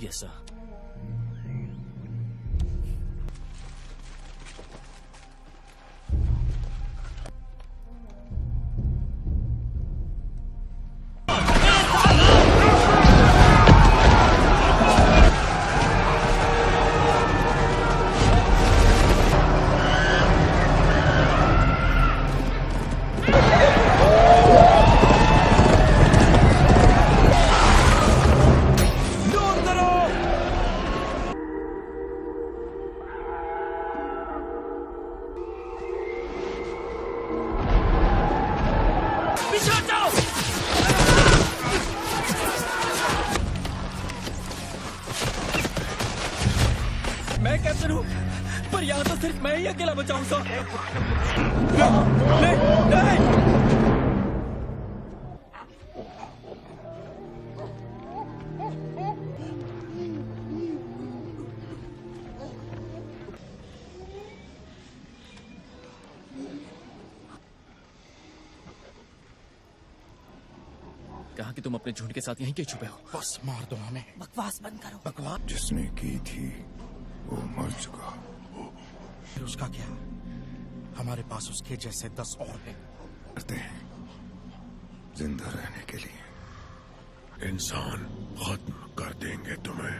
Yes sir. मैं captain हूँ, पर यहाँ तो सिर्फ मैं ही अकेला बचाऊँ सर। नहीं, नहीं। कहा कि तुम अपने झुंड के साथ यहीं कहीं छुपे हो। बस मार दो हमें। बकवास बंद करो। बकवास जिसने की थी वो मर चुका। फिर उसका क्या? हमारे पास उसके जैसे 10 और हैं। करते हैं जिंदा रहने के लिए। इंसान खत्म कर देंगे तुम्हें,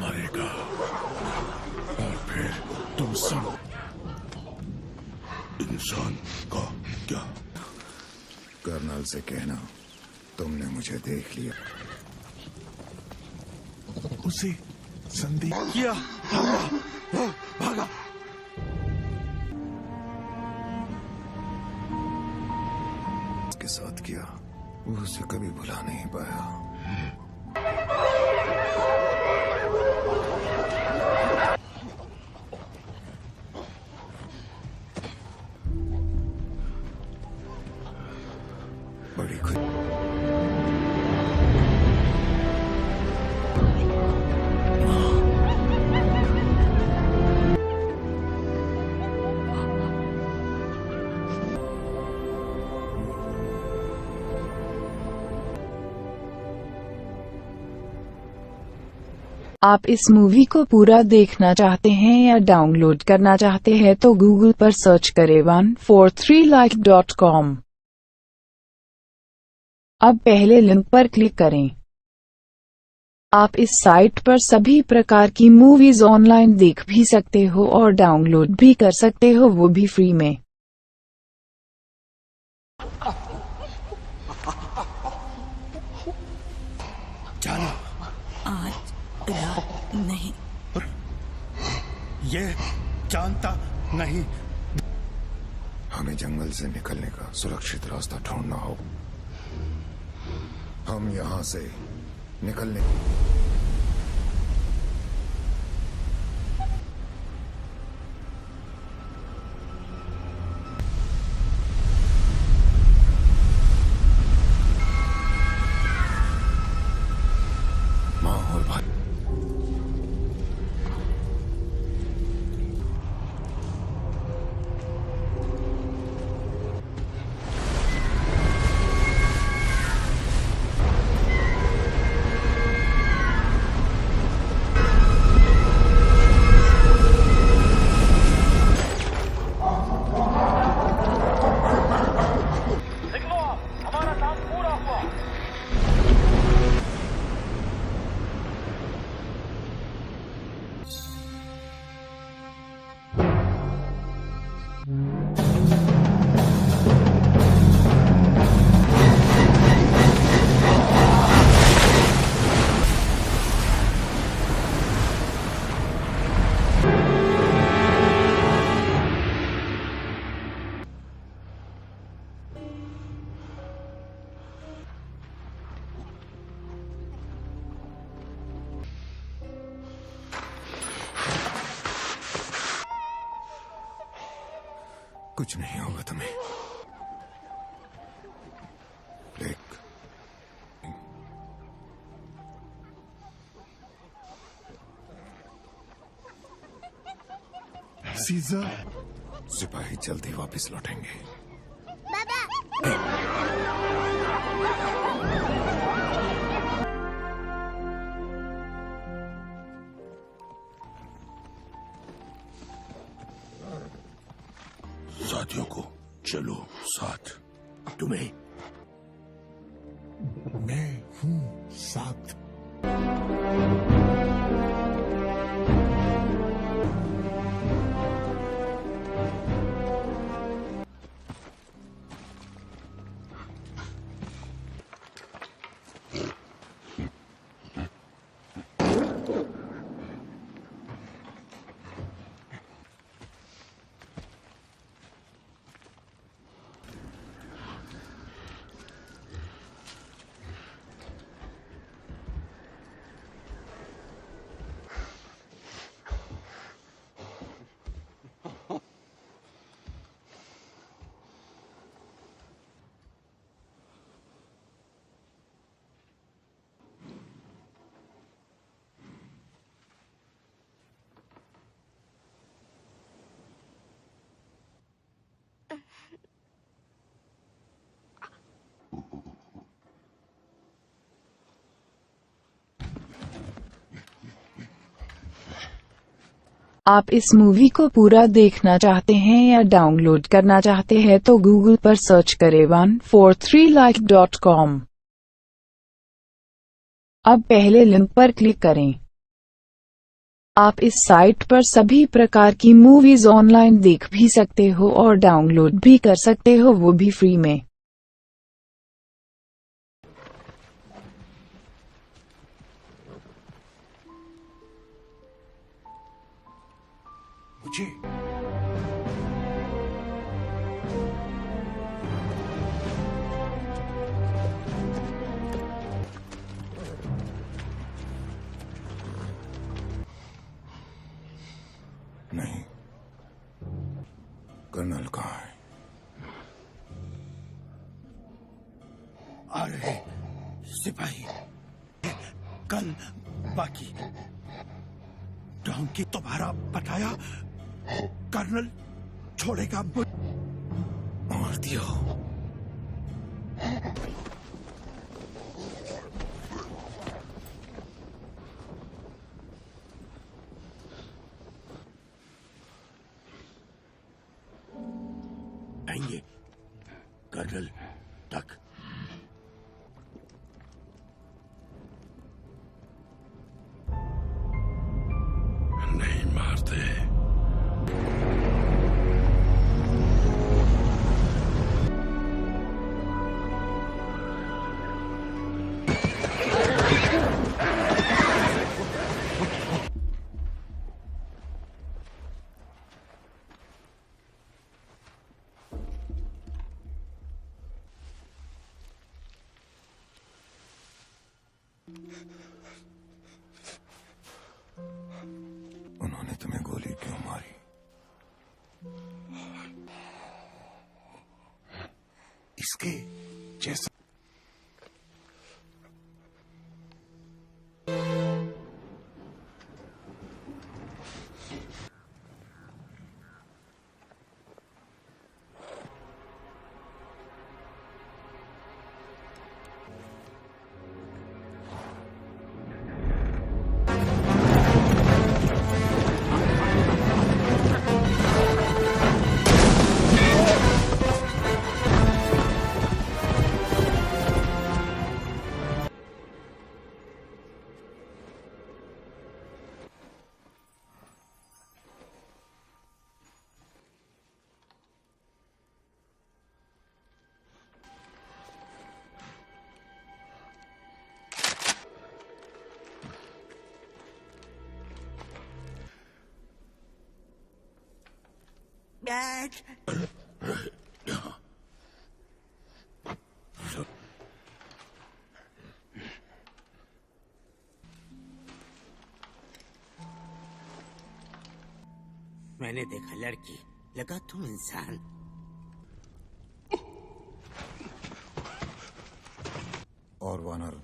मरेगा और फिर तुम सब। इंसान का क्या? कर्नल से कहना तुमने मुझे देख लिया। उसे संदेह किया, भागा। उसके साथ किया, वो उसे कभी भुला नहीं पाया। बड़ी खुद आप इस मूवी को पूरा देखना चाहते हैं या डाउनलोड करना चाहते हैं तो गूगल पर सर्च करें 143like.com। अब पहले लिंक पर क्लिक करें। आप इस साइट पर सभी प्रकार की मूवीज ऑनलाइन देख भी सकते हो और डाउनलोड भी कर सकते हो, वो भी फ्री में। जाना आज नहीं। ये जानता नहीं। हमें जंगल से निकलने का सुरक्षित रास्ता ढूंढना हो। हम यहाँ से निकलने माँ और भाई कुछ नहीं होगा तुम्हें। एक सीजर, सिपाही जल्दी वापस लौटेंगे। बाबा साथियों को, चलो साथ। तुम्हें मैं हूँ साथ। आप इस मूवी को पूरा देखना चाहते हैं या डाउनलोड करना चाहते हैं तो गूगल पर सर्च करें 143like.com। अब पहले लिंक पर क्लिक करें। आप इस साइट पर सभी प्रकार की मूवीज ऑनलाइन देख भी सकते हो और डाउनलोड भी कर सकते हो, वो भी फ्री में। मुझे नहीं, कर्नल कहाँ है? आ रहे सिपाही कल बाकी डोंकी तुम्हारा बताया कर्नल छोड़ेगा मुझ मार दिया। आएंगे कर्नल तक। नहीं मारते। उन्होंने तुम्हें गोली क्यों मारी? इसके जैसा डैड, मैंने देखा लड़की, लगा तुम इंसान। और वानर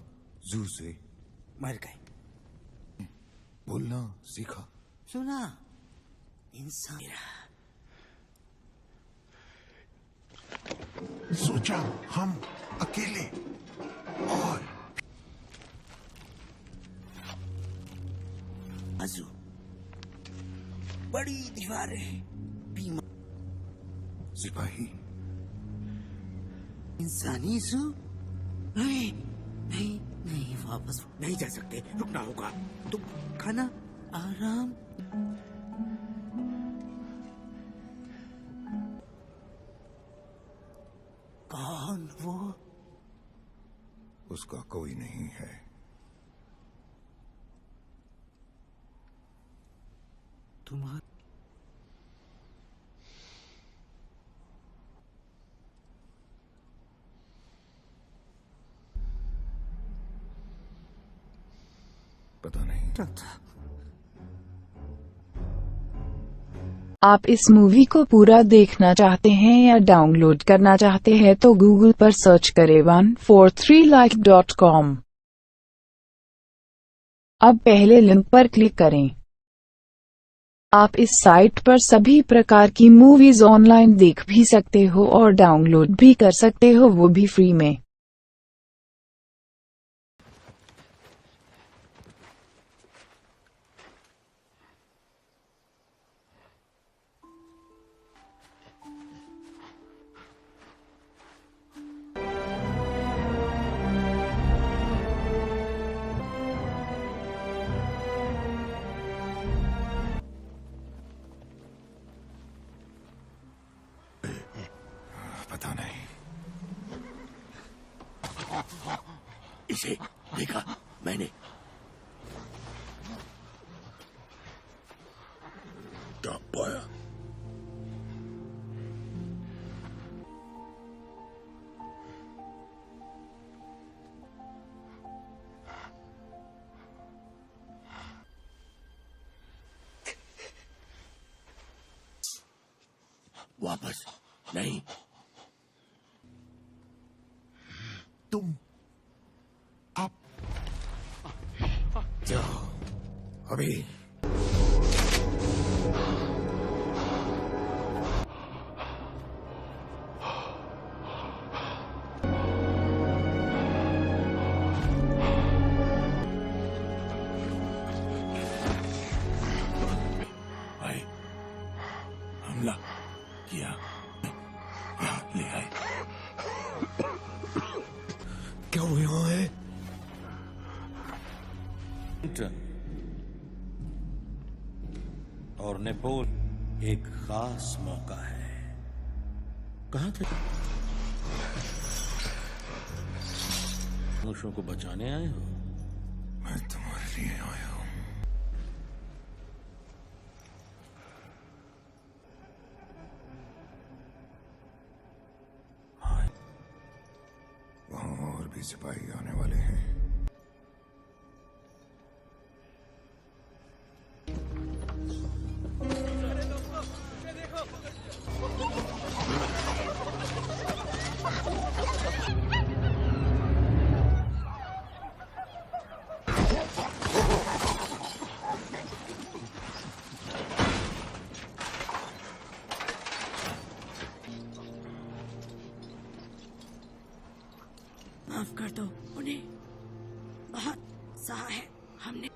जू से मर गए। बोलना सीखा। सुना, इंसान सोचा हम अकेले और आजू बड़ी दीवारें, बीमा सिपाही इंसानी जू? नहीं नहीं नहीं, वापस नहीं जा सकते, रुकना होगा। तुम खाना आराम। कौन वो? उसका कोई नहीं है। तुम्हारा पता नहीं। आप इस मूवी को पूरा देखना चाहते हैं या डाउनलोड करना चाहते हैं तो गूगल पर सर्च करें 143like.com। अब पहले लिंक पर क्लिक करें। आप इस साइट पर सभी प्रकार की मूवीज ऑनलाइन देख भी सकते हो और डाउनलोड भी कर सकते हो, वो भी फ्री में। पता नहीं। इसे देखा मैंने। क्या पाया? वापस नहीं। तुम आप जाओ अभी। भाई हमला किया, यहाँ ले आए। क्या वो यहाँ है? और नेपोल एक खास मौका है। कहाँ थे? मनुष्यों को बचाने आए हो? मैं तुम्हारे लिए आया हूँ। वहाँ और भी सिपाही आने वाले हैं। माफ कर दो उन्हें, बहुत सहा है हमने।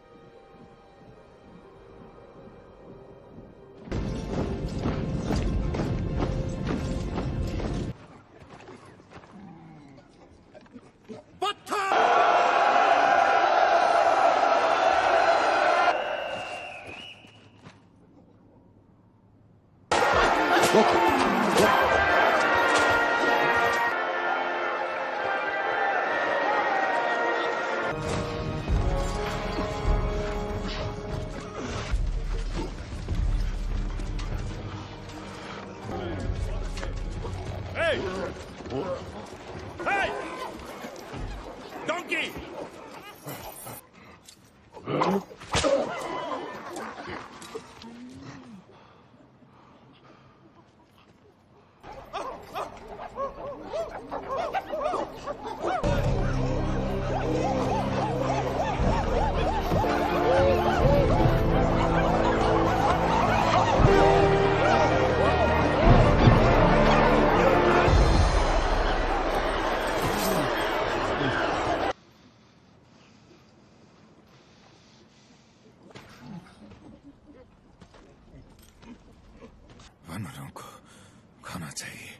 खाना चाहिए,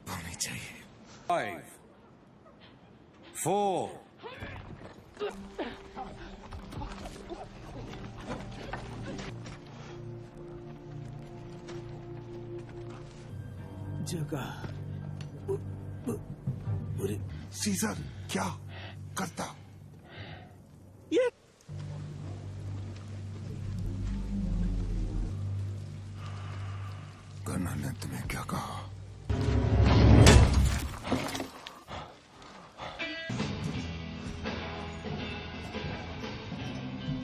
पानी चाहिए। 5, 4, जगह सीजर क्या करता? ये कर्नल ने तुम्हें क्या कहा?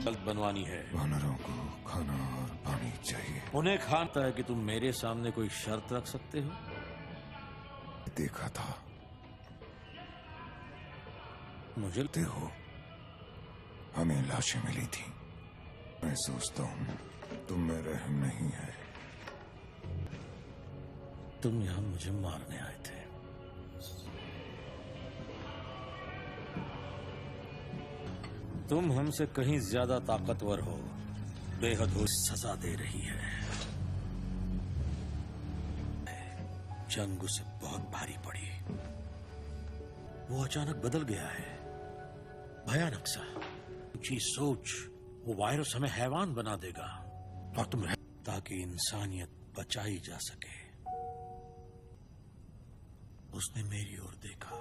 जल्द बनवानी है। वानरों को खाना और पानी चाहिए। उन्हें खाना है कि तुम मेरे सामने कोई शर्त रख सकते हो? देखा था। मुझे देखो, हमें लाशें मिली थी। मैं सोचता हूँ तुम में रहम नहीं है। तुम यहां मुझे मारने आए थे। तुम हमसे कहीं ज्यादा ताकतवर हो, बेहद हो सजा दे रही है। जंग उसे बहुत भारी पड़ी। वो अचानक बदल गया है, भयानक सा। ऊंची सोच, वो वायरस हमें हैवान बना देगा और तुम ताकि इंसानियत बचाई जा सके। उसने मेरी ओर देखा।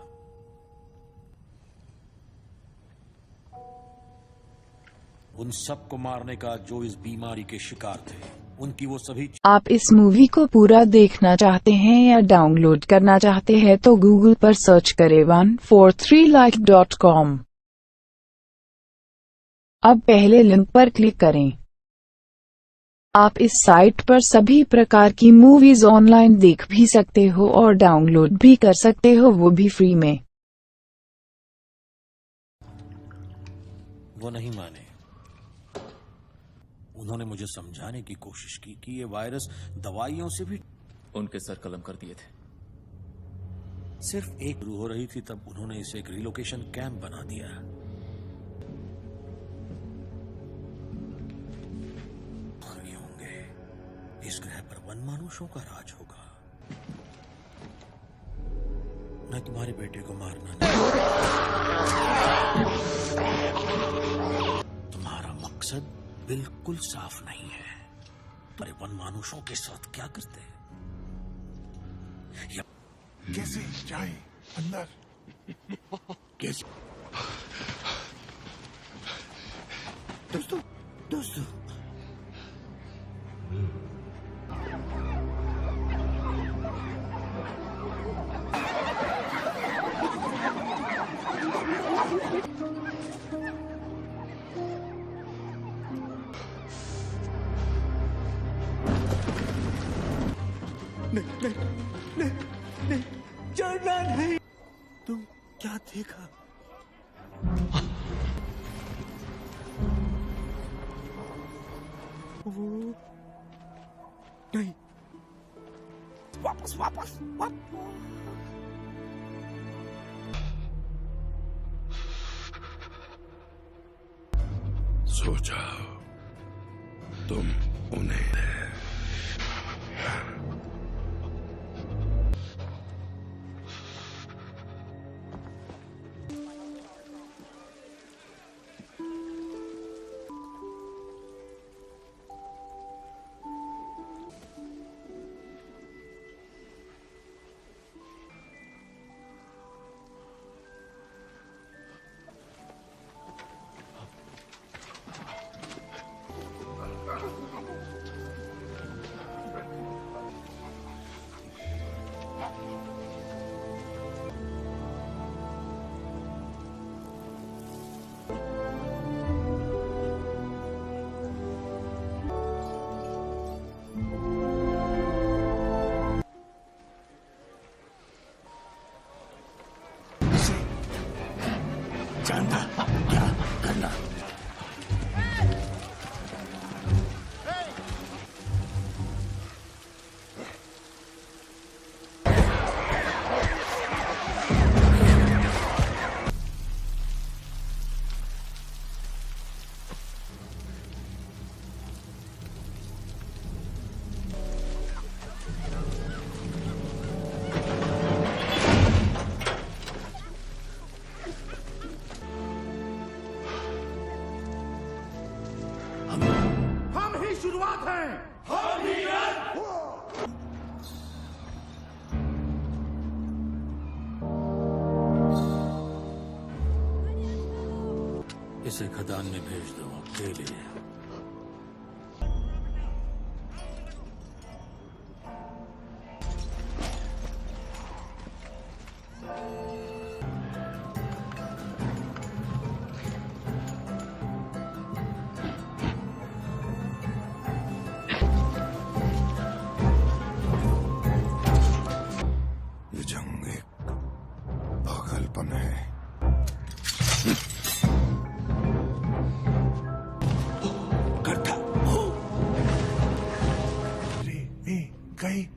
उन सबको मारने का जो इस बीमारी के शिकार थे, उनकी वो सभी। आप इस मूवी को पूरा देखना चाहते हैं या डाउनलोड करना चाहते हैं तो गूगल पर सर्च करें 143like.com। अब पहले लिंक पर क्लिक करें। आप इस साइट पर सभी प्रकार की मूवीज ऑनलाइन देख भी सकते हो और डाउनलोड भी कर सकते हो, वो भी फ्री में। वो नहीं माने। उन्होंने मुझे समझाने की कोशिश की कि ये वायरस दवाइयों से भी। उनके सर कलम कर दिए थे। सिर्फ एक शुरू हो रही थी तब उन्होंने इसे एक रिलोकेशन कैंप बना दिया। नहीं होंगे। इस ग्रह पर वनमानुषों का राज होगा। मैं तुम्हारे बेटे को मारना नहीं। तुम्हारा मकसद बिल्कुल साफ नहीं है। पर वनमानुषों के साथ क्या करते हैं? कैसे जाए अंदर? कैसे? दोस्तों, दोस्तों, नहीं, जाना नहीं। तुम क्या देखा? वो नहीं। वापस वापस वापस। सो जाओ, तुम उन्हें। इसे खदान में भेज दो अकेले। ये जंग एक पागलपन है। करता अरे ए गए।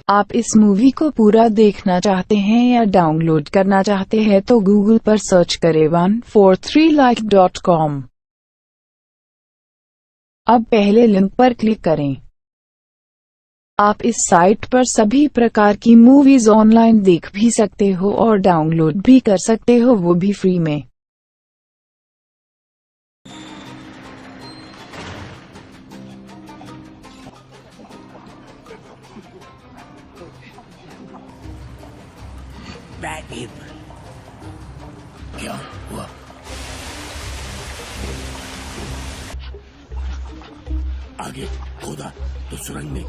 आप इस मूवी को पूरा देखना चाहते हैं या डाउनलोड करना चाहते हैं तो गूगल पर सर्च करें 143like.com। अब पहले लिंक पर क्लिक करें। आप इस साइट पर सभी प्रकार की मूवीज ऑनलाइन देख भी सकते हो और डाउनलोड भी कर सकते हो, वो भी फ्री में। बैब क्या हुआ? आगे खोदा तो सुरंग में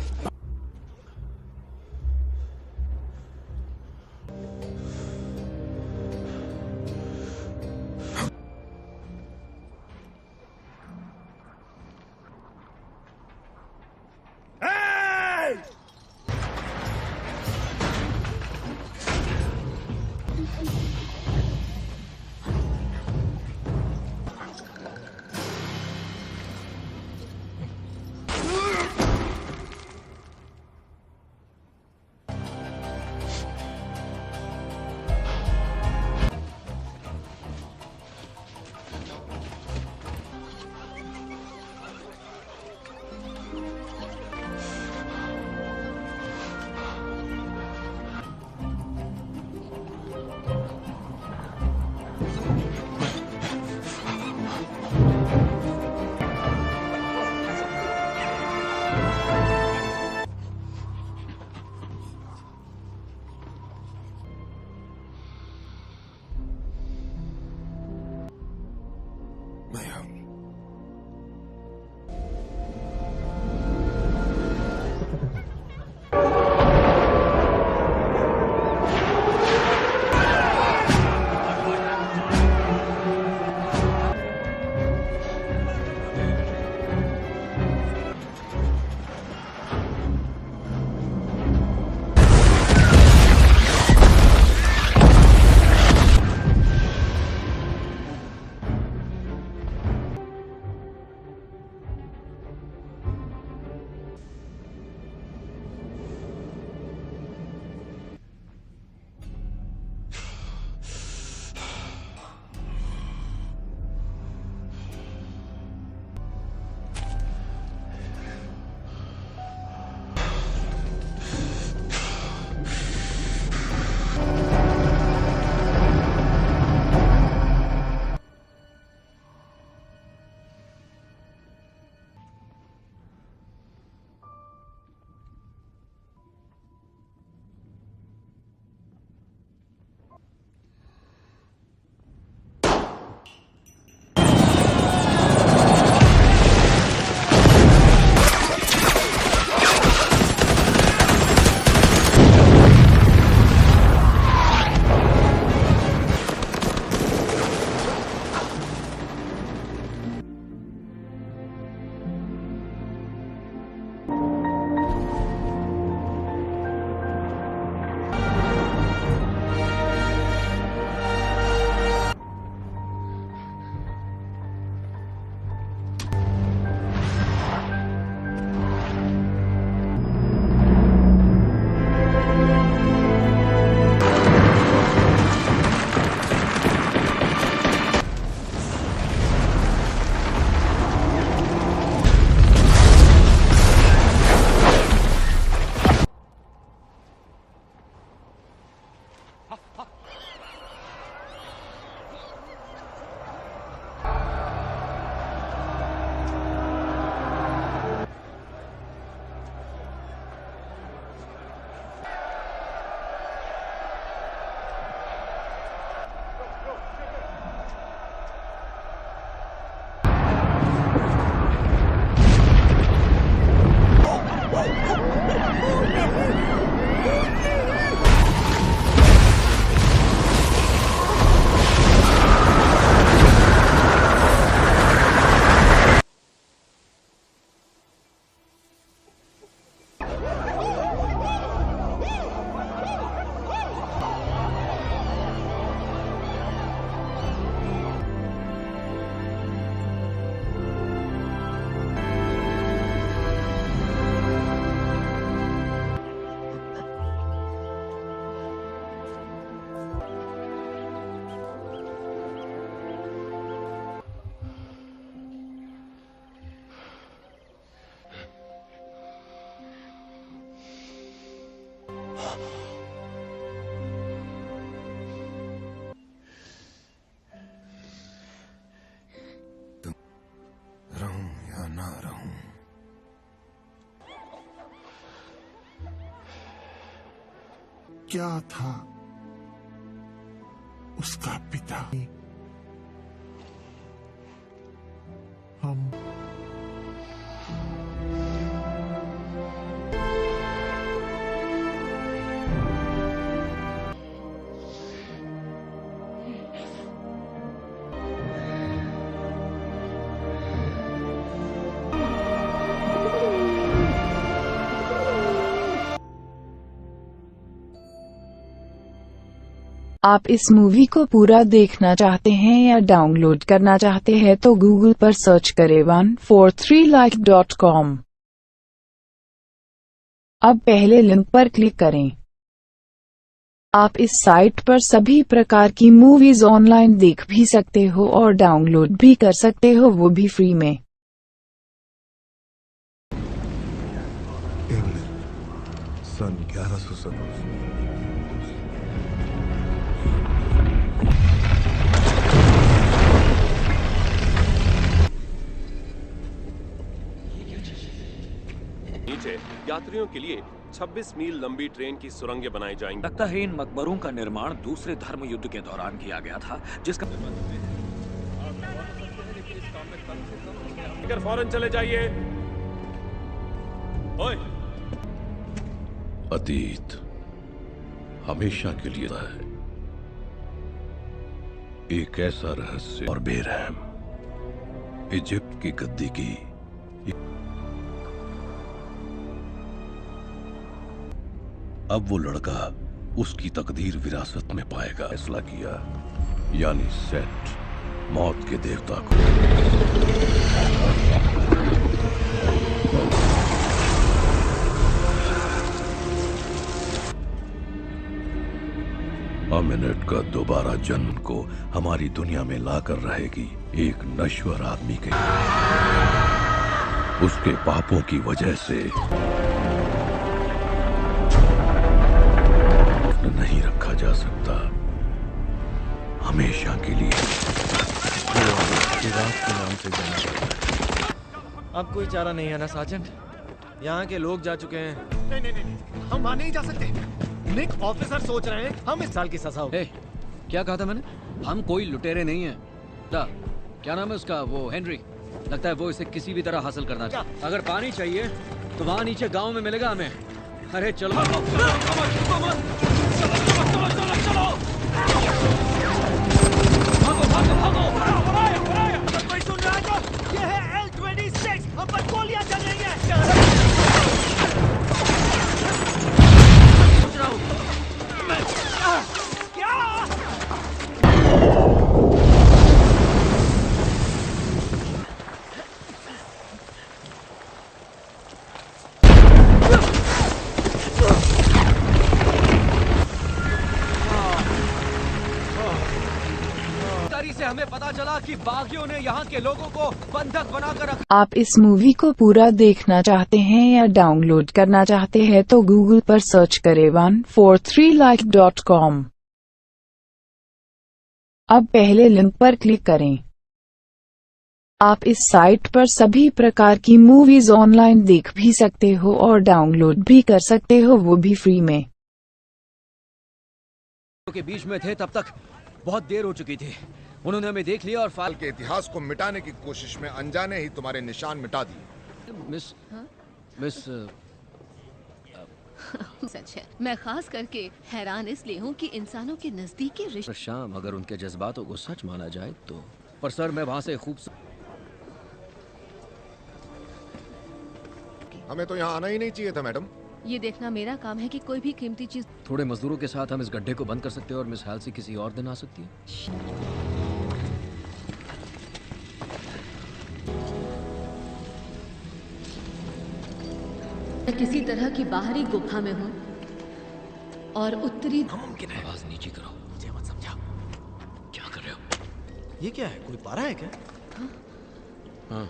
रहूं या ना रहूं, क्या था उसका पिता? हम आप इस मूवी को पूरा देखना चाहते हैं या डाउनलोड करना चाहते हैं तो गूगल पर सर्च करें 143like.com। अब पहले लिंक पर क्लिक करें। आप इस साइट पर सभी प्रकार की मूवीज ऑनलाइन देख भी सकते हो और डाउनलोड भी कर सकते हो, वो भी फ्री में। इंग्लैंड सन 1170। नीचे यात्रियों के लिए 26 मील लंबी ट्रेन की सुरंगें बनाई जाएंगी। लगता है इन मकबरों का निर्माण दूसरे धर्म युद्ध के दौरान किया गया था, जिसका फौरन चले जाइए। ओए, अतीत हमेशा के लिए है एक ऐसा रहस्य और बेरहम। इजिप्ट की गद्दी की अब वो लड़का उसकी तकदीर विरासत में पाएगा, फैसला किया, यानी सेट मौत के देवता को। अमिनेट का दोबारा जन्म को हमारी दुनिया में लाकर रहेगी एक नश्वर आदमी के। उसके पापों की वजह से नहीं रखा जा सकता हमेशा के लिए। के नाम से जाना जाता है। अब कोई चारा नहीं है ना साजन? यहाँ के लोग जा चुके हैं। नहीं नहीं नहीं, हम वहां नहीं जा सकते। निक ऑफिसर सोच रहे हैं हम इस साल की सजा हो। क्या कहा था मैंने? हम कोई लुटेरे नहीं हैं। क्या नाम है उसका? वो हेनरी। लगता है वो इसे किसी भी तरह हासिल करना चाहता। अगर पानी चाहिए तो वहाँ नीचे गांव में मिलेगा हमें। अरे चलो कोई सुन रहा है तो ये है L-26, हम पर गोलियां चल रही हैं। क्या? से हमें पता चला कि बागियों ने यहाँ के लोगों को बंधक बनाकर रखा। आप इस मूवी को पूरा देखना चाहते हैं या डाउनलोड करना चाहते हैं तो गूगल पर सर्च करें 143like.com। अब पहले लिंक पर क्लिक करें। आप इस साइट पर सभी प्रकार की मूवीज ऑनलाइन देख भी सकते हो और डाउनलोड भी कर सकते हो, वो भी फ्री में। के बीच में थे तब तक बहुत देर हो चुकी थी। उन्होंने हमें देख लिया और फाल के इतिहास को मिटाने की कोशिश में अनजाने ही तुम्हारे निशान मिटा दिए। मिस सच है। मैं खास करके हैरान इसलिए हूँ कि इंसानों के नजदीकी रिश्ते। शाम अगर उनके जज्बातों को सच माना जाए तो। पर सर मैं वहाँ से हमें तो यहाँ आना ही नहीं चाहिए था मैडम। ये देखना मेरा काम है कि कोई भी कीमती चीज। थोड़े मजदूरों के साथ हम इस गड्ढे को बंद कर सकते हैं और मिस हालसी किसी और दिन आ सकती है। मैं किसी तरह की बाहरी गुफा में हूँ और उत्तरी। मुमकिन है। आवाज नीची करो, मुझे मत समझाओ। क्या कर रहे हो? ये क्या है? कोई पारा है क्या? हाँ।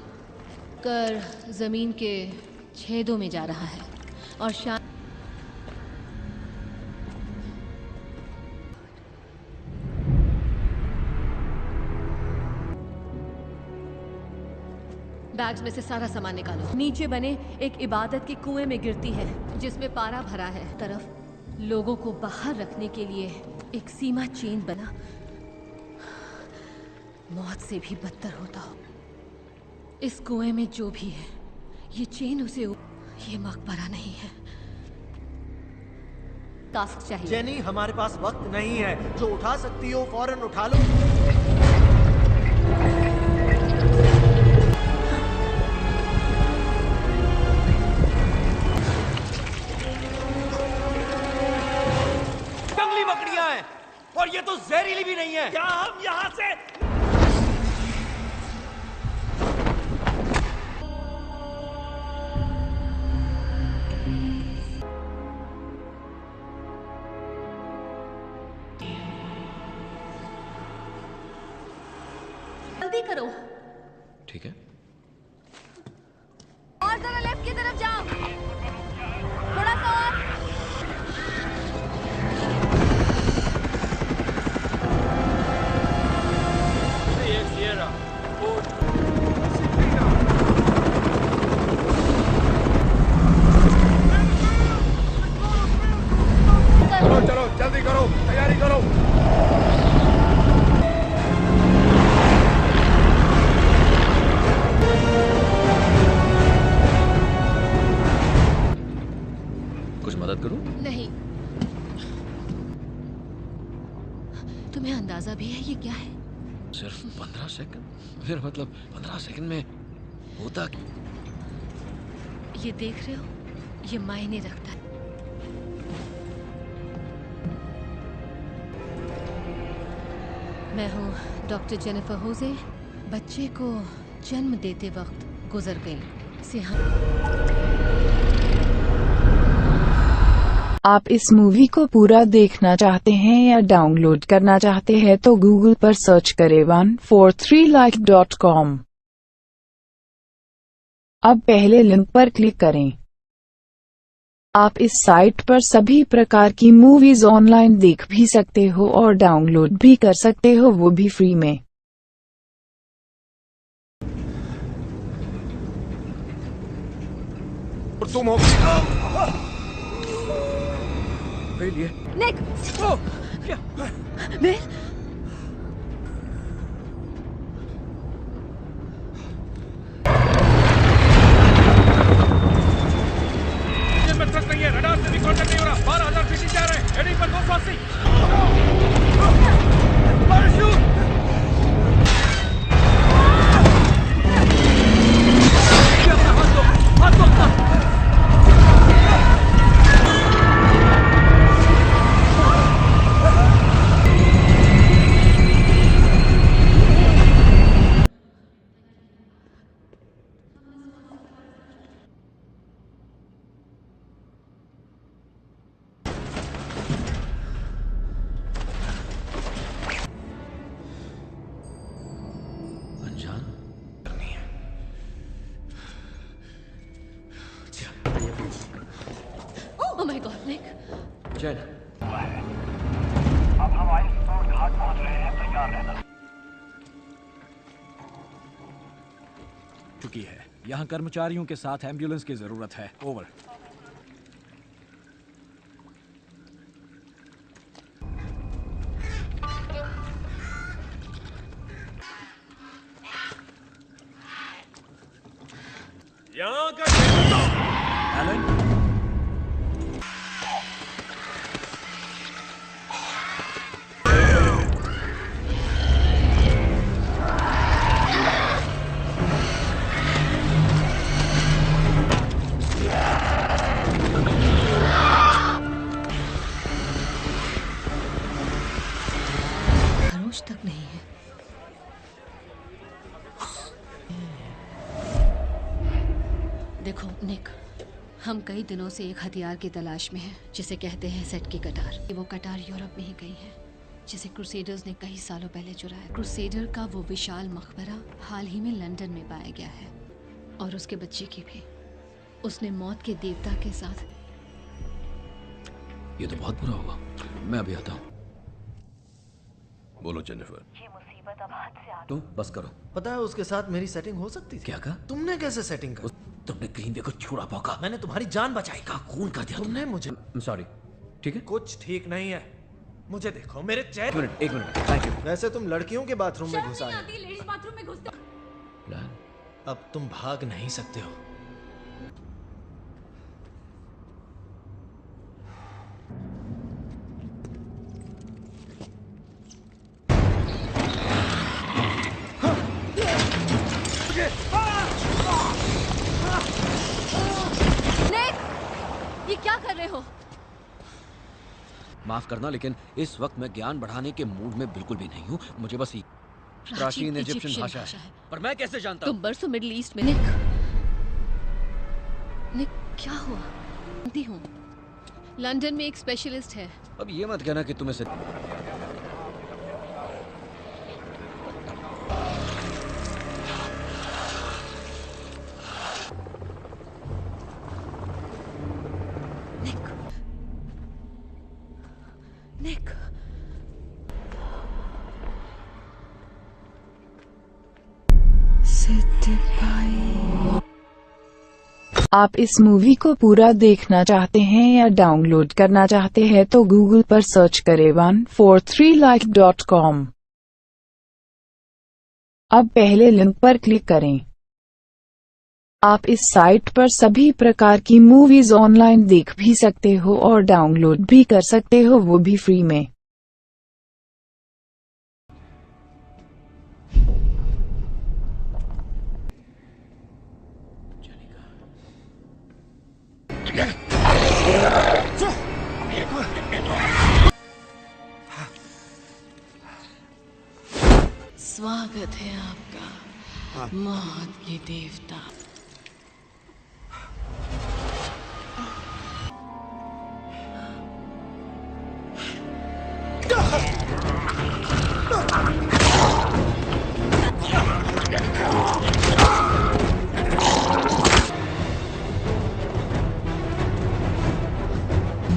कर जमीन के छेदों में जा रहा है और बैग्स में से सारा सामान निकालो। नीचे बने एक इबादत के कुएं में गिरती है जिसमें पारा भरा है। तरफ लोगों को बाहर रखने के लिए एक सीमा चेन बना, मौत से भी बदतर होता हो। इस कुएं में जो भी है, ये चेन उसे ये मकबरा नहीं है। टास्क चाहिए। जेनी, हमारे पास वक्त नहीं है। जो उठा सकती हो फौरन उठा लो। जंगली बकरियां हैं और ये तो जहरीली भी नहीं है। क्या हम यहाँ से जल्दी करो। ठीक है। और जरा लेफ्ट की तरफ जाओ, थोड़ा सा और। चलो चलो जल्दी करो, तैयारी करो। कुछ मदद करूं? नहीं। तुम्हें अंदाजा भी है ये क्या है? सिर्फ 15 सेकंड? फिर मतलब 15 सेकंड में होता क्या? ये देख रहे हो, ये मायने रखता है। मैं हूँ डॉक्टर जेनिफर होजे। बच्चे को जन्म देते वक्त गुजर गई से आप इस मूवी को पूरा देखना चाहते हैं या डाउनलोड करना चाहते हैं तो गूगल पर सर्च करें 143like.com। अब पहले लिंक पर क्लिक करें। आप इस साइट पर सभी प्रकार की मूवीज ऑनलाइन देख भी सकते हो और डाउनलोड भी कर सकते हो, वो भी फ्री में। तुम हो निक! बिल! में ट्रक नहीं है, रडार से भी कांटेक्ट नहीं हो रहा। 12,000 फीट जा रहे हैं। हेडिंग पर 280। पैराशूट! हाथ दो अपना। Oh my God, Nick! Jain, अब हम आइसबर्ग घाट पहुंच रहे हैं, तैयार रहना। चुकी है। यहाँ कर्मचारियों के साथ एम्बुलेंस की जरूरत है। ओवर। यहाँ का एलन, खरोच तक नहीं है। देखो निक, हम कई दिनों से एक हथियार की तलाश में हैं जिसे कहते हैं सेट की कटार। वो कटार यूरोप में ही गई है जिसे क्रूसेडर्स ने कई सालों पहले चुराया। क्रूसेडर का वो विशाल मकबरा हाल ही में लंदन में पाया गया है, और उसके बच्चे की भी। उसने मौत के देवता के साथ। ये तो बहुत बुरा होगा। मैं अभी आता हूँ। बोलो जेनिफर। ये मुसीबत मुसीबत अब हद से तुम बस करो। पता है उसके साथ मेरी सेटिंग हो सकती थी। क्या कहा? तुमने कैसे सेटिंग कर? तुमने कहीं देखो छुरा भौंका। मैंने तुम्हारी जान बचाई। का खून कर दिया तुमने मुझे। सॉरी। ठीक है, कुछ ठीक नहीं है। मुझे देखो, मेरे चेहरे। एक मिनट, थैंक यू। वैसे तुम लड़कियों के बाथरूम में घुस आए। लेडीज बाथरूम में घुसते। अब तुम भाग नहीं सकते हो। ये क्या कर रहे हो? माफ करना, लेकिन इस वक्त मैं ज्ञान बढ़ाने के मूड में बिल्कुल भी नहीं हूँ। मुझे बस प्राचीन इजिप्शियन भाषा है, पर मैं कैसे जानता हूँ? तुम बरसों मिडिल ईस्ट में। निक क्या हुआ? जानती हूँ, लंदन में एक स्पेशलिस्ट है। अब ये मत कहना कि तुम्हें से निक आप इस मूवी को पूरा देखना चाहते हैं या डाउनलोड करना चाहते हैं तो गूगल पर सर्च करें 143like.com। अब पहले लिंक पर क्लिक करें। आप इस साइट पर सभी प्रकार की मूवीज ऑनलाइन देख भी सकते हो और डाउनलोड भी कर सकते हो, वो भी फ्री में। स्वागत है आपका मौत के देवता।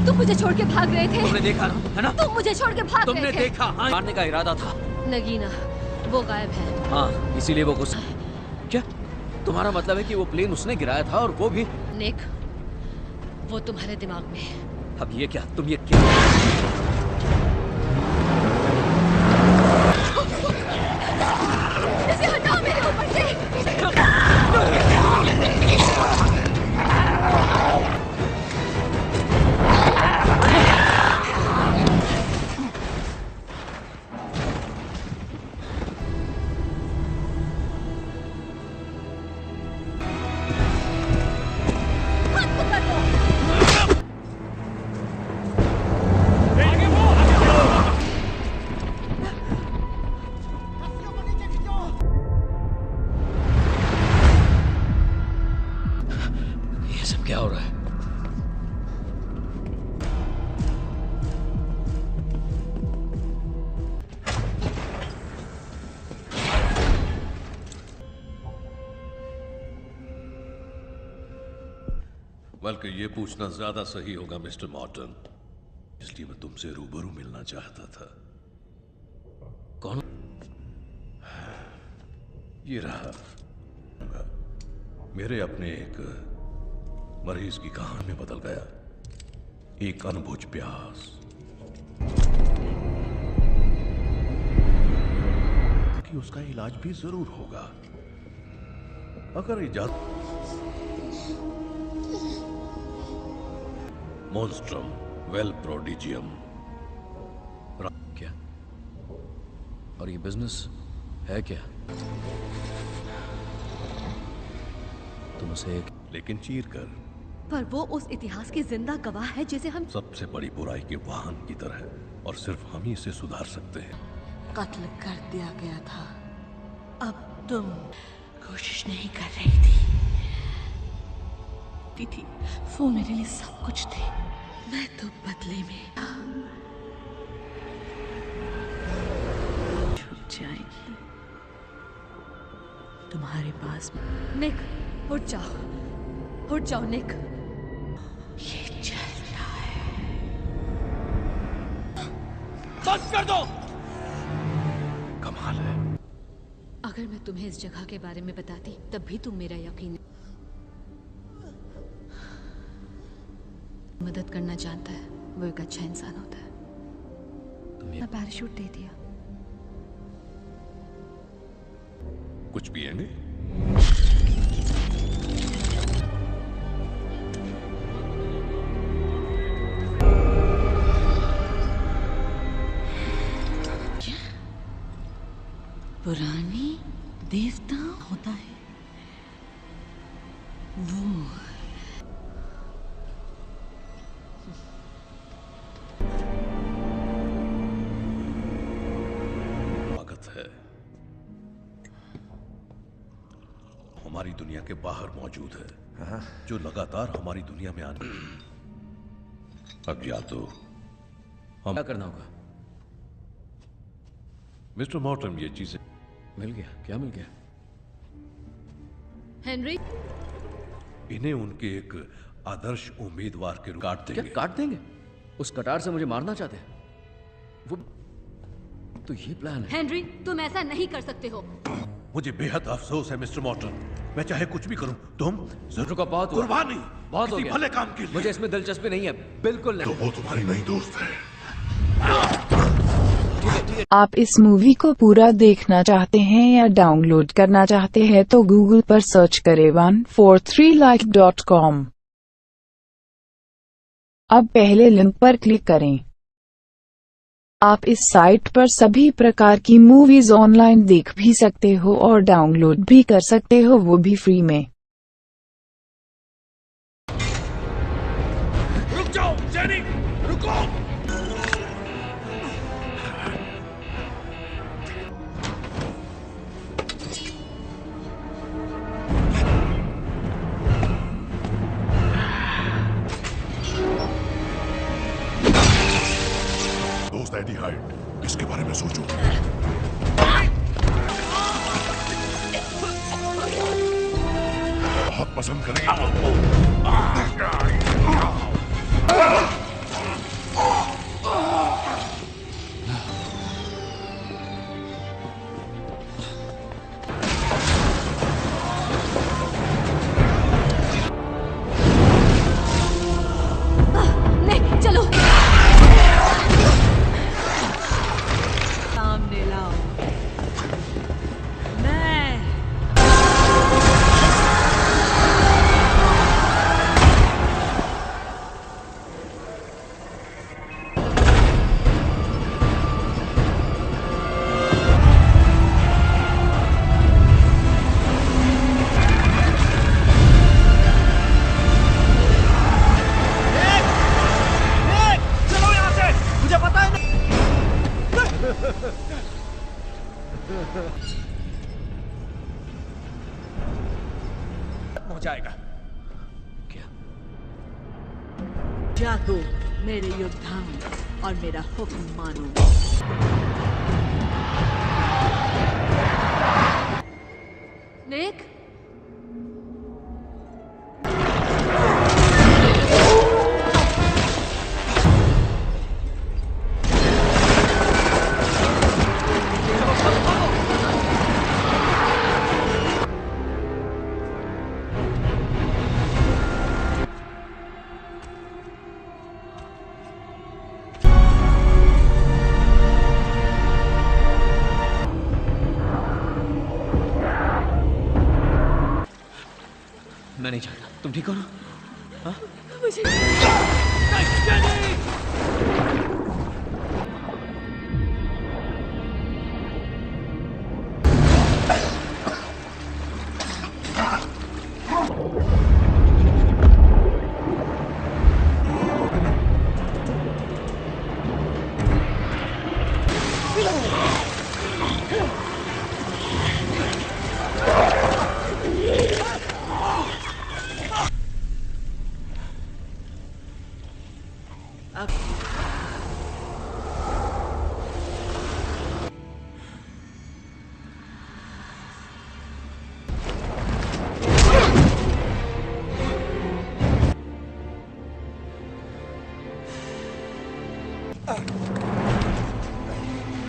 तुम मुझे छोड़ के भाग रहे थे। तुमने देखा ना, है ना? तुम मुझे छोड़ के भाग तुमने रहे थे। देखा, हाँ? मारने का इरादा था। नगीना वो गायब है। हाँ, इसीलिए वो गुस्सा। क्या तुम्हारा मतलब है कि वो प्लेन उसने गिराया था और वो भी? निक, वो तुम्हारे दिमाग में है। अब ये क्या? तुम ये क्या? इसे हटाओ मेरे ऊपर से। ये सब क्या हो रहा है? बल्कि ये पूछना ज्यादा सही होगा मिस्टर मॉर्टन, इसलिए मैं तुमसे रूबरू मिलना चाहता था। कौन? ये रहा मेरे अपने एक मरीज की कहानी में बदल गया। एक अनबुझ प्यास कि उसका इलाज भी जरूर होगा अगर इजाजत। मोन्स्ट्रम वेल प्रोडिजियम। क्या? और ये बिजनेस है क्या? तुम उसे एक लेकिन चीर कर। पर वो उस इतिहास की जिंदा गवाह है जिसे हम सबसे बड़ी बुराई के वाहन की तरह, और सिर्फ हम ही इसे सुधार सकते हैं। कत्ल कर दिया गया था। अब तुम कोशिश नहीं कर रही थी। वो मेरे लिए सब कुछ थे। मैं तो बदले में छुप जाएगी तुम्हारे पास। निक उठ जाओ निक। ये चल रहा है। बंद कर दो। कमाल है। अगर मैं तुम्हें इस जगह के बारे में बताती तब भी तुम मेरा यकीन मदद करना जानता है, वो एक अच्छा इंसान होता है। मैं पैराशूट दे दिया। कुछ पिएंगे? पुरानी देवता होता है वो। स्वागत है। हमारी दुनिया के बाहर मौजूद है, जो लगातार हमारी दुनिया में आने। अब या तो हम क्या करना होगा? मिस्टर मॉर्टन, ये चीजें मिल गया। क्या मिल गया? हेनरी, इन्हें उनके एक आदर्श उम्मीदवार के रूप काट देंगे। क्या काट देंगे? उस कटार से मुझे मारना चाहते हैं वो? तो ये प्लान है। हेनरी, तुम ऐसा नहीं कर सकते हो। मुझे बेहद अफसोस है मिस्टर मॉर्टन, मैं चाहे कुछ भी करूं, तुम जरूर का बहुत कुर्बानी बहुत हो किसी गया। भले काम के लिए। मुझे इसमें दिलचस्पी नहीं है, बिल्कुल नहीं। तो वो तुम्हारी नई दोस्त है। आप इस मूवी को पूरा देखना चाहते हैं या डाउनलोड करना चाहते हैं तो गूगल पर सर्च करें 143like.com। अब पहले लिंक पर क्लिक करें। आप इस साइट पर सभी प्रकार की मूवीज ऑनलाइन देख भी सकते हो और डाउनलोड भी कर सकते हो, वो भी फ्री में। रुक जाओ जेनी, रुको। दोस्त एडी हाइड, इसके बारे में सोचो। बहुत पसंद करेंगे। नहीं, चलो सामने लाओ। मैं चलो यहाँ से, मुझे पता है ना। हो जाएगा। जागो मेरे योद्धाओं और मेरा हुक्म मानो। निक, मैं नहीं चाहता। तुम ठीक हो ना? हाँ? मुझे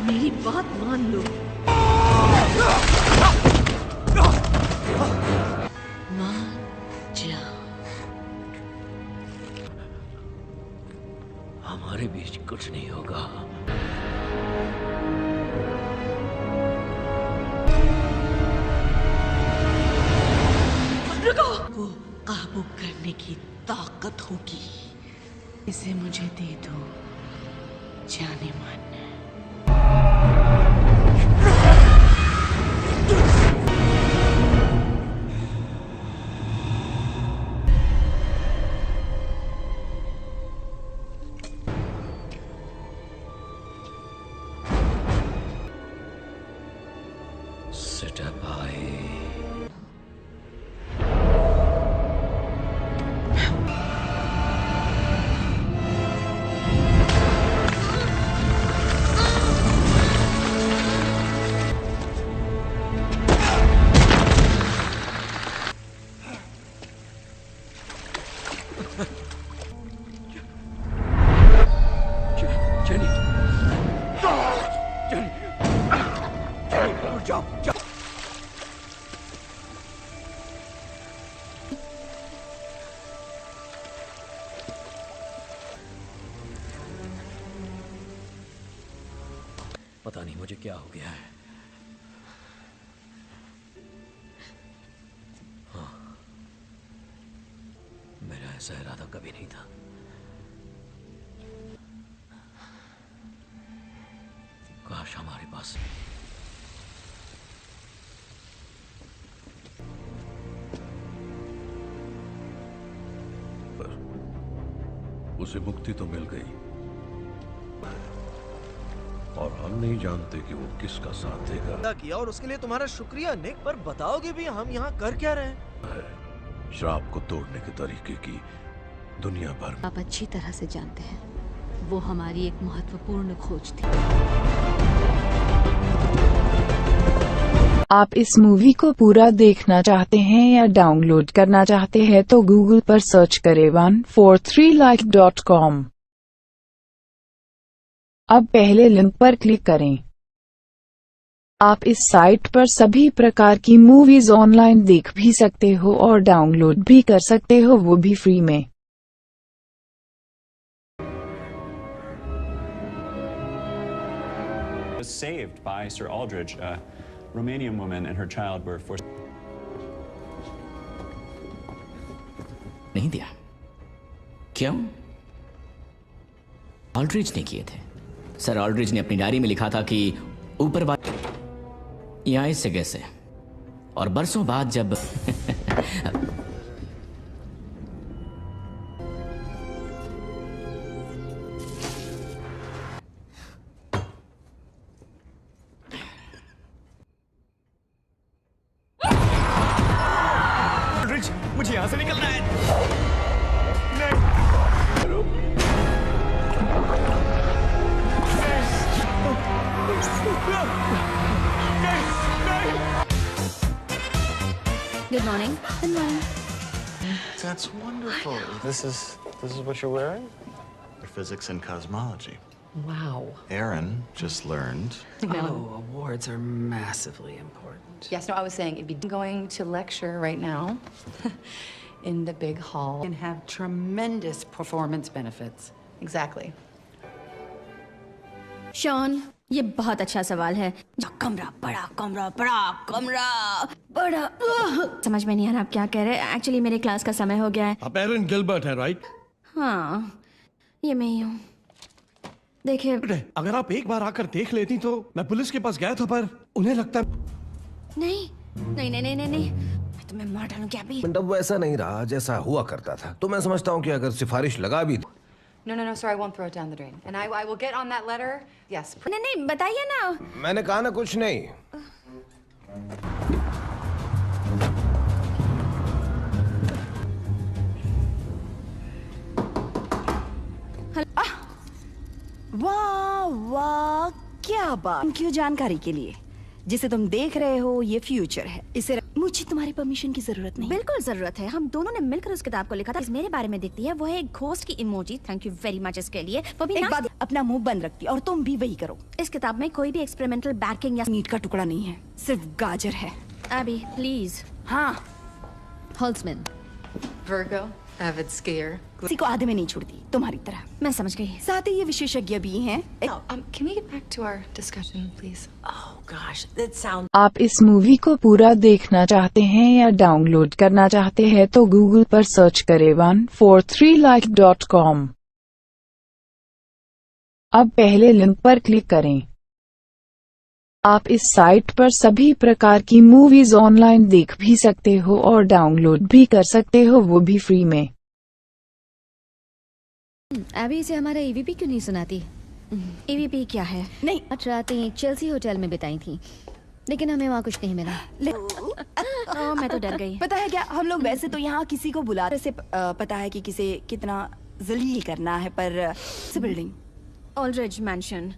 मेरी बात मान लो। हमारे बीच कुछ नहीं होगा। रुको! वो काबू करने की ताकत होगी। इसे मुझे दे दो, जाने मन। पता नहीं मुझे क्या हो गया है। हाँ, मेरा ऐसा इरादा कभी नहीं था। काश हमारे पास पर उसे मुक्ति तो मिल गई और हम नहीं जानते कि वो किसका साथ देगा। किया और उसके लिए तुम्हारा शुक्रिया निक, पर बताओगे भी हम यहाँ कर क्या रहे हैं? श्राप को तोड़ने के तरीके की दुनिया भर में आप अच्छी तरह से जानते हैं, वो हमारी एक महत्वपूर्ण खोज थी। आप इस मूवी को पूरा देखना चाहते हैं या डाउनलोड करना चाहते हैं तो गूगल पर सर्च करें 143like.com। अब पहले लिंक पर क्लिक करें। आप इस साइट पर सभी प्रकार की मूवीज ऑनलाइन देख भी सकते हो और डाउनलोड भी कर सकते हो, वो भी फ्री में। Was saved by Sir Aldridge, a Romanian woman and her child were forced. नहीं दिया। क्यों? ऑल्ड्रिज ने किए थे। सर ऑल्ड्रिज ने अपनी डायरी में लिखा था कि ऊपर यहाँ इस जगह से, और बरसों बाद जब ऑल्ड्रिज, मुझे यहाँ से निकलना है। Good morning. Good morning. That's wonderful. This is what you're wearing? For physics and cosmology. Wow. Aaron just learned. Oh, awards are massively important. Yes, no, I was saying it'd be going to lecture right now in the big hall. And have tremendous performance benefits. Exactly. Sean, ये बहुत अच्छा सवाल है। कमरा बड़ा, कमरा बड़ा, कमरा बड़ा। समझ में नहीं आ रहा आप क्या कह रहे हैं। एक्चुअली मेरे क्लास का समय हो गया है। आप एरन गिलबर्ट है, राइट? हाँ, ये मैं ही हूँ। देखिए, अगर आप एक बार आकर देख लेती तो मैं पुलिस के पास गया था, पर उन्हें लगता नहीं नहीं नहीं नहीं नहीं, मैं तुम्हें मार डालूं क्या भी। अब वो ऐसा नहीं रहा जैसा हुआ करता था, तो मैं समझता हूँ कि अगर सिफारिश लगा भी No, sir, I won't throw it down the drain. And I will get on that letter. Yes. नहीं, बताइए ना। मैंने कहा ना कुछ नहीं। वाह वाह, क्या बात। थैंक यू जानकारी के लिए। जिसे तुम देख रहे हो ये फ्यूचर है। इसे मुझे तुम्हारी परमिशन की जरूरत नहीं। बिल्कुल जरूरत है। हम दोनों ने मिलकर उस किताब को लिखा था। मेरे बारे में दिखती है, वो है एक घोस्ट की emoji. Thank you very much इसके लिए। वो भी एक बात, अपना मुंह बंद रखती और तुम भी वही करो। इस किताब में कोई भी एक्सपेरिमेंटल बैकिंग या मीट का टुकड़ा नहीं है, सिर्फ गाजर है। अभी प्लीज। हाँ। होल्ट्समैन। Virgo. avid skier. किसी को आधे में नहीं छोड़ती, तुम्हारी तरह। मैं समझ गई। साथ ही ये विशेषज्ञ भी हैं। Can we get back to our discussion, please? Oh gosh, that sounds. आप इस मूवी को पूरा देखना चाहते हैं या डाउनलोड करना चाहते हैं तो गूगल पर सर्च करें 143like.com। अब पहले लिंक पर क्लिक करें। आप इस साइट पर सभी प्रकार की मूवीज ऑनलाइन देख भी सकते हो और डाउनलोड भी कर सकते हो, वो भी फ्री में। अभी इसे हमारा EVP क्यों नहीं सुनाती? EVP क्या है? नहीं, रातें चेल्सी होटल में बिताई थी, लेकिन हमें वहाँ कुछ नहीं मिला। मैं तो डर गई। पता है क्या, हम लोग वैसे तो यहाँ किसी को बुलाने से पता है कि किसे कितना जलील करना है, पर बिल्डिंग ऑल्ड्रिज मैंशन,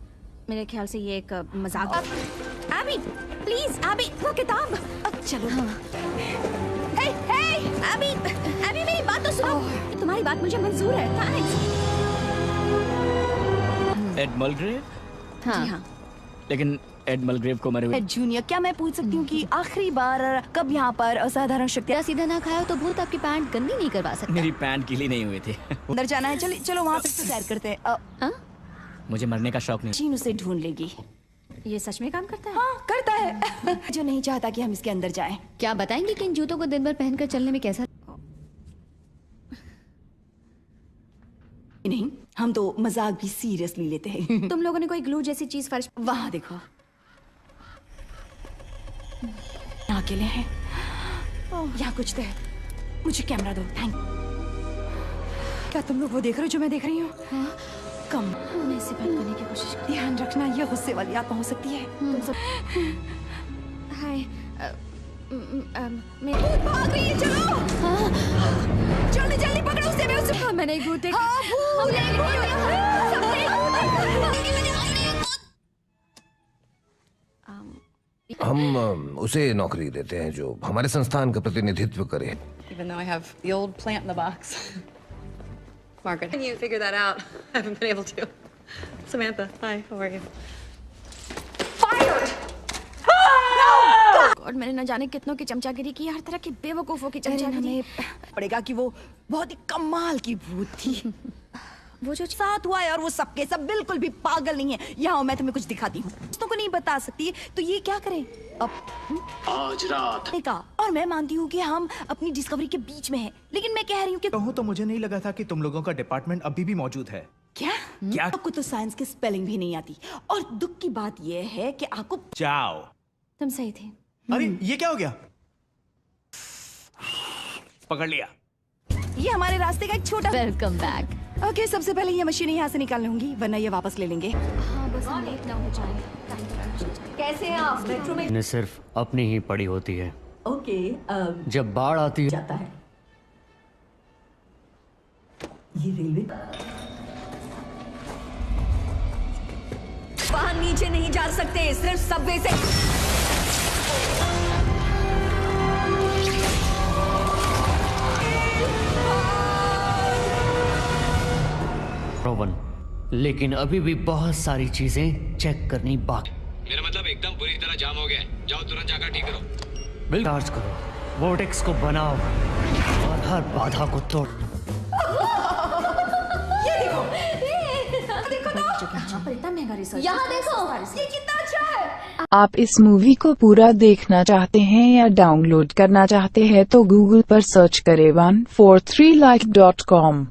मेरे ख्याल से ये एक मजाक। एबी, प्लीज एबी, वो किताब। चलो। हाँ। हे, एबी, मेरी बात तो सुनो। तुम्हारी बात मुझे मंजूर है। थैंक्स। एड मलग्रेव? हाँ। जी हाँ। लेकिन एड मलग्रेव को मरे हुए। एड जूनियर, क्या मैं पूछ सकती हूँ कि आखिरी बार कब यहाँ पर असाधारण शक्तियाँ? सीधा ना खाया तो भूत आपकी पैंट गंदी नहीं करवा सकता। मेरी पैंट गीली नहीं हुई थी। अंदर जाना है, चलो वहाँ पे सैर करते हैं। मुझे मरने का शौक नहीं। चीन उसे ढूंढ लेगी। ये सच में काम करता है? हाँ, करता है। जो नहीं चाहता कि हम इसके अंदर जाएं। क्या बताएंगे कि इन जूतों को दिन भर पहनकर चलने में कैसा? नहीं, हम तो मजाक भी सीरियसली लेते हैं। तुम लोगों ने कोई ग्लू जैसी चीज फर्श? वहाँ देखो, यहाँ अकेले हैं। यहाँ कुछ तो है। मुझे कैमरा दो। थैंक। क्या तुम लोग वो देख रहे हो जो मैं देख रही हूँ? हाँ। कम। मैं इसे बंद करने की कोशिश कर। ध्यान रखना, ये गुस्से वाली आत्मा हो सकती है। तुम सब। हाय। मैं भाग रही है, चलो। हाँ। जल्दी जल्दी पकड़ो उसे, मैं उसे। हाँ, मैंने एक भूत देखा। हाँ, हम उसे नौकरी देते हैं जो हमारे संस्थान का प्रतिनिधित्व करे। Even though I have the old plant in the box. Margaret, can you figure that out? I haven't been able to. Samantha, hi, how are you? Fired! और मैंने न जाने कितनों की चमचागिरी की, हर तरह की बेवकूफों की चमचागिरी। पड़ेगा कि वो बहुत ही कमाल की भूत थी। वो जो साथ हुआ है, और वो सबके सब बिल्कुल भी पागल नहीं है। यहाँ मैं तुम्हें कुछ दिखाती हूँ, दोस्तों को नहीं बता सकती, तो ये क्या करें अब? आज रात का। और मैं मानती हूँ कि हम अपनी डिस्कवरी के बीच में हैं, लेकिन मैं कह रही हूँ कि कहूँ तो मुझे नहीं लगा था कि तुम लोगों का डिपार्टमेंट अभी भी मौजूद है। क्या? आपको तो साइंस की स्पेलिंग भी नहीं आती, और दुख की बात यह है कि आपको। जाओ। तुम सही थे। अरे ये क्या हो गया? पकड़ लिया। ये हमारे रास्ते का एक छोटा। Welcome back. ओके, सबसे पहले ये मशीन यहाँ से निकाल लूंगी, वरना ये वापस ले लेंगे। हाँ, बस हम लेट ना हो जाए। कैसे हैं आप? मेट्रो में ने सिर्फ अपनी ही पड़ी होती है। ओके, जब बाढ़ आती है जाता है। ये रेलवे वहाँ नीचे नहीं जा सकते, सिर्फ सबवे से। लेकिन अभी भी बहुत सारी चीजें चेक करनी बाकी। मेरा मतलब एकदम बुरी तरह जाम हो गया है। जाओ तुरंत जाकर ठीक करो। बिल चार्ज करो, वोर्टेक्स को बनाओ और हर बाधा को तोड़। ये देखो, देखो तो। यहाँ पर इतना महंगा रिसर्च। यहाँ देखो, ये कितना अच्छा है। आप इस मूवी को पूरा देखना चाहते हैं या डाउनलोड करना चाहते हैं तो गूगल पर सर्च करें 143like.com।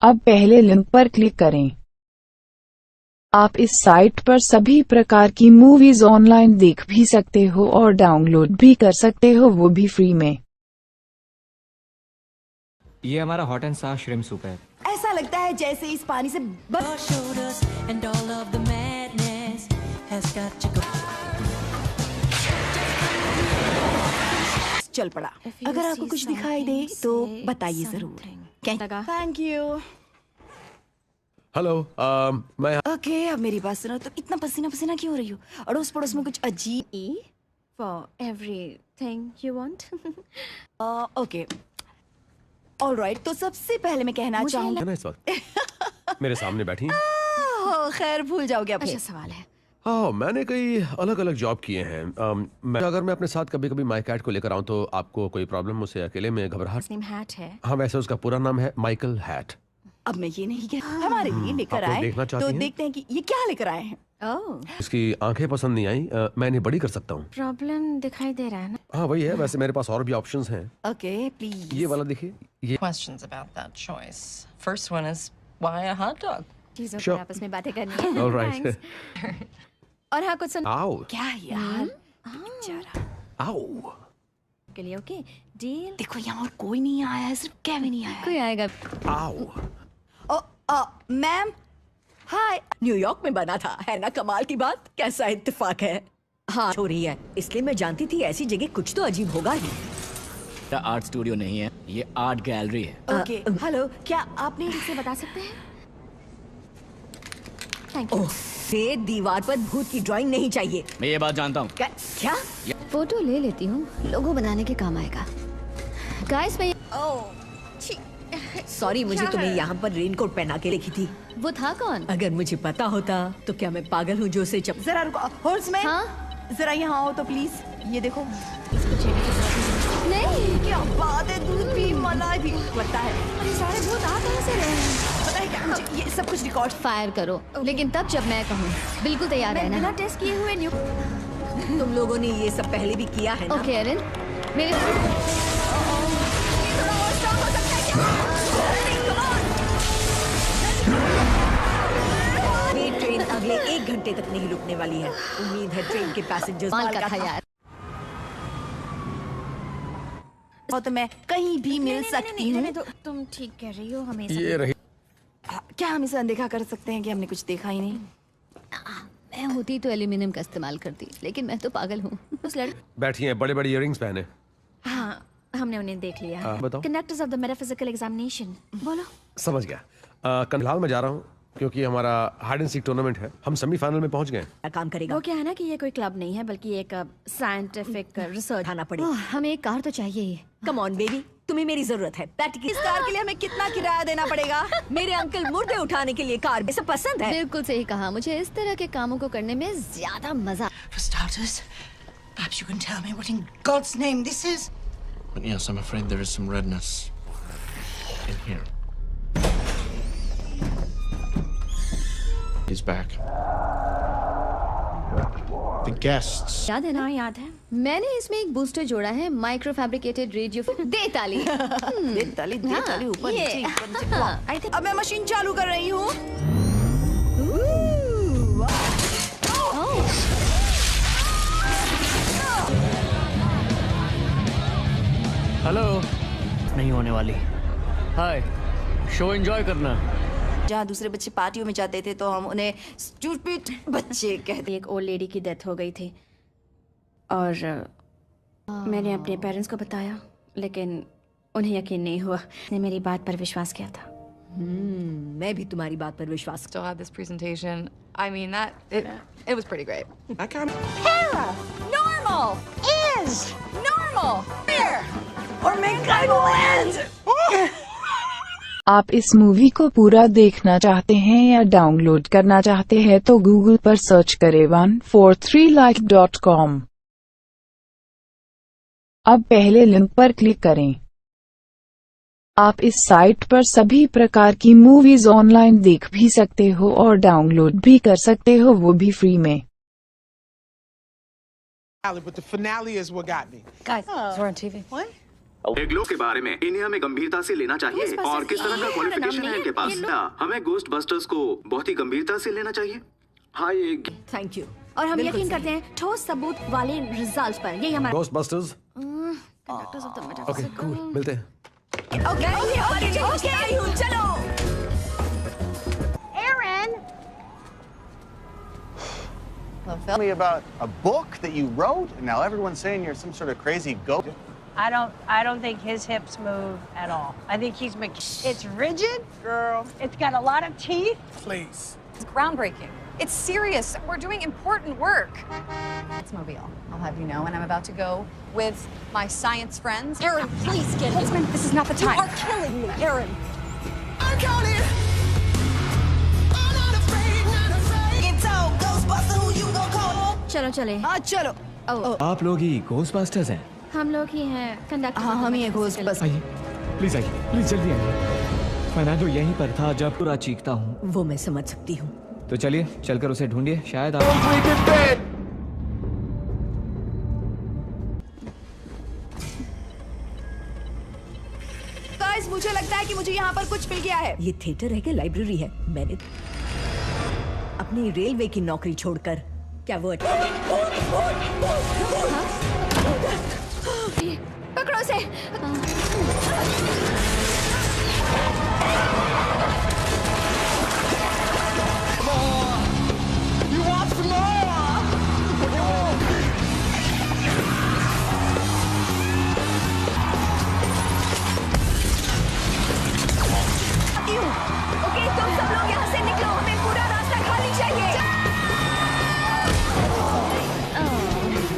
अब पहले लिंक पर क्लिक करें। आप इस साइट पर सभी प्रकार की मूवीज ऑनलाइन देख भी सकते हो और डाउनलोड भी कर सकते हो, वो भी फ्री में। ये हमारा हॉट एंड साफ श्रिम्प सूप है। ऐसा लगता है जैसे इस पानी से चल पड़ा। अगर आपको कुछ दिखाई दे तो बताइए जरूर। Thank you. हेलो, मैं। ओके, अब मेरी बात सुनो। तो इतना पसीना पसीना क्यों हो रही हो? अड़ोस पड़ोस में कुछ अजीब। For everything you want. Okay, alright. तो सबसे पहले मैं कहना चाहूँगा इस वक्त मेरे सामने बैठी। खैर, भूल जाओगे अब। अच्छा सवाल है। हाँ, मैंने कई अलग अलग जॉब किए हैं। अगर मैं अपने साथ कभी कभी माई कैट को लेकर आऊँ तो आपको कोई प्रॉब्लम? उसे अकेले में घबराहट? हैट है। हाँ, वैसे उसका पूरा नाम है माइकल हैट। अब मैं ये नहीं कह हमारे लिए लेकर आप आए देखना चाहती तो हैं? देखते हैं कि ये क्या लेकर आए हैं। इसकी आंखें पसंद नहीं आई, मैं इन्हें बड़ी कर सकता हूँ। प्रॉब्लम दिखाई दे रहा है ना? हाँ वही है, वैसे मेरे पास और भी ऑप्शंस हैं। Okay please. ये वाला देखिए, ये Questions about that choice. First one is why a hot dog? चीजों Sure. पर आपस में बातें करनी है। All right. Thanks। और हाँ कुछ सुन। आओ। क्या यार? बेचारा। आओ। के लिए ओके डील। देखो यहाँ और कोई नहीं आया है, सिर्फ केविन ही आया है। कोई आएगा। आओ। Ma'am hi. न्यूयॉर्क में बना था, है ना कमाल की बात? कैसा इत्तेफाक है। हाँ हो रही है, इसलिए मैं जानती थी ऐसी जगह कुछ तो अजीब होगा ही। आर्ट स्टूडियो नहीं है, ये आर्ट गैलरी है। ओके हेलो, क्या आपने इसे बता सकते हैं? Thank you. ये दीवार पर भूत की ड्राइंग नहीं चाहिए। मैं ये बात जानता हूँ। क्या? फोटो ले लेती हूँ, लोगो बनाने के काम आएगा। गाइस मैं सॉरी, मुझे तुम्हें यहाँ पर रेनकोट पहना के लिखी थी। वो था कौन? अगर मुझे पता होता तो क्या मैं पागल हूँ जो उसे जरा रुको हॉर्समैन। हाँ? जरा यहाँ आओ तो प्लीज। ये देखो नहीं क्या बात है, दूध भी मलाई भी पता है। अरे सारे भूत आ कहाँ से रहे हैं? पता है क्या, मुझे ये सब कुछ रिकॉर्ड फायर करो लेकिन तब जब मैं कहूँ। बिल्कुल तैयार है ना? बिना टेस्ट किए हुए न्यू। तुम लोगों ने ये सब पहले भी किया है ना? ओके एरिन मेरे ट्रेन अगले 1 घंटे तक नहीं रुकने वाली है। उम्मीद है ट्रेन के पैसेंजर्स माल का था यार। तो मैं कहीं भी मिल सकती हूँ। तुम ठीक कह रही हो, हमें ये रही। क्या हम इसे अनदेखा कर सकते हैं कि हमने कुछ देखा ही नहीं? मैं होती तो एल्यूमिनियम का इस्तेमाल करती, लेकिन मैं तो पागल हूँ। बैठिए, बड़े बड़े इयररिंग्स पहने। हाँ हमने उन्हें देख लिया। बताओ। Conductors of the metaphysical examination. बोलो। समझ गया। फिलहाल मैं जा रहा हूँ क्योंकि हमारा हाइड एंड सीक टूर्नामेंट है, हम सेमीफाइनल में पहुंच गए। काम करेगा। वो क्या है ना कि ये कोई क्लब नहीं है बल्कि एक साइंटिफिक रिसर्च आना पड़ेगा। हमें एक कार तो चाहिए ही। कम ऑन बेबी, तुम्हें मेरी जरूरत है। इस कार के लिए हमें कितना किराया देना पड़ेगा? मेरे अंकल मुर्दे उठाने के लिए कार सब पसंद है। बिल्कुल सही कहा, मुझे इस तरह के कामों को करने में ज्यादा मजा। For starters, perhaps you can tell me what in God's name this is? But yes, I'm afraid there is some redness in here. He's back. The guests. याद है ना? हाँ याद है। मैंने इसमें एक बूस्टर जोड़ा है, माइक्रो फैब्रिकेटेड रेडियो। दे ताली। दे ताली ऊपर नीचे। अब मैं मशीन चालू कर रही हूँ। हेलो। नहीं होने वाली। हाय, शो एंजॉय करना। जहाँ दूसरे बच्चे पार्टियों में जाते थे तो हम उन्हें स्टूपिड बच्चे कहते। एक ओल्ड लेडी की डेथ हो गई थी और मैंने अपने पेरेंट्स को बताया, लेकिन उन्हें यकीन नहीं हुआ। ने मेरी बात पर विश्वास किया था। मैं भी तुम्हारी बात पर विश्वास। Still had this presentation. I mean it was pretty great. I kind of. Hera, normal is normal. Here or mankind will end. आप इस मूवी को पूरा देखना चाहते हैं या डाउनलोड करना चाहते हैं तो गूगल पर सर्च करें 143like.com। अब पहले लिंक पर क्लिक करें। आप इस साइट पर सभी प्रकार की मूवीज ऑनलाइन देख भी सकते हो और डाउनलोड भी कर सकते हो, वो भी फ्री में। But the finale is what got me. Guys, we're on TV. What? Glow के बारे में इन्हें हमें गंभीरता से लेना चाहिए और किस तरह का क्वालिफिकेशन है इनके पास? हमें गोस्ट बस्टर्स को बहुत ही गंभीरता से लेना चाहिए। हाँ ये थैंक यू। और हम यकीन करते हैं ठोस सबूत वाले रिजल्ट्स पर। यही हमारा ghost busters. Conductors of the okay cool, मिलते हैं। ओके चलो। Aaron! Well, tell me about a book that you wrote, and now everyone's saying you're some sort of crazy goat. I don't think his hips move at all. I think he's it's rigid, girl. It's got a lot of teeth. Please. It's groundbreaking. It's serious. We're doing important work. It's Mobile, I'll have you know, and I'm about to go with my science friends. Aaron, please get Holtzman, this is not the time. You are killing me, Aaron. I'm counting. I'm not afraid, not afraid. Get out, Ghostbuster, who you gonna चलो चले। हाँ चलो। आप लोग ही Ghostbusters हैं? हम लोग ही हैं कंडक्टर। हाँ हम ही घोस्टबस्टर्स। आइए प्लीज जल्दी आइए। फर्नांडो यहीं पर था जब पूरा चीखता हूँ। वो मैं समझ सकती हूँ। तो चलिए चलकर उसे ढूंढिए, शायद आप। गाइस मुझे लगता है कि मुझे यहाँ पर कुछ मिल गया है। ये थिएटर है कि लाइब्रेरी है? मैंने अपनी रेलवे की नौकरी छोड़कर क्या वो पकड़ो से। ओके तुम सब लोग यहाँ से निकलो, हमें पूरा रास्ता खाली चाहिए।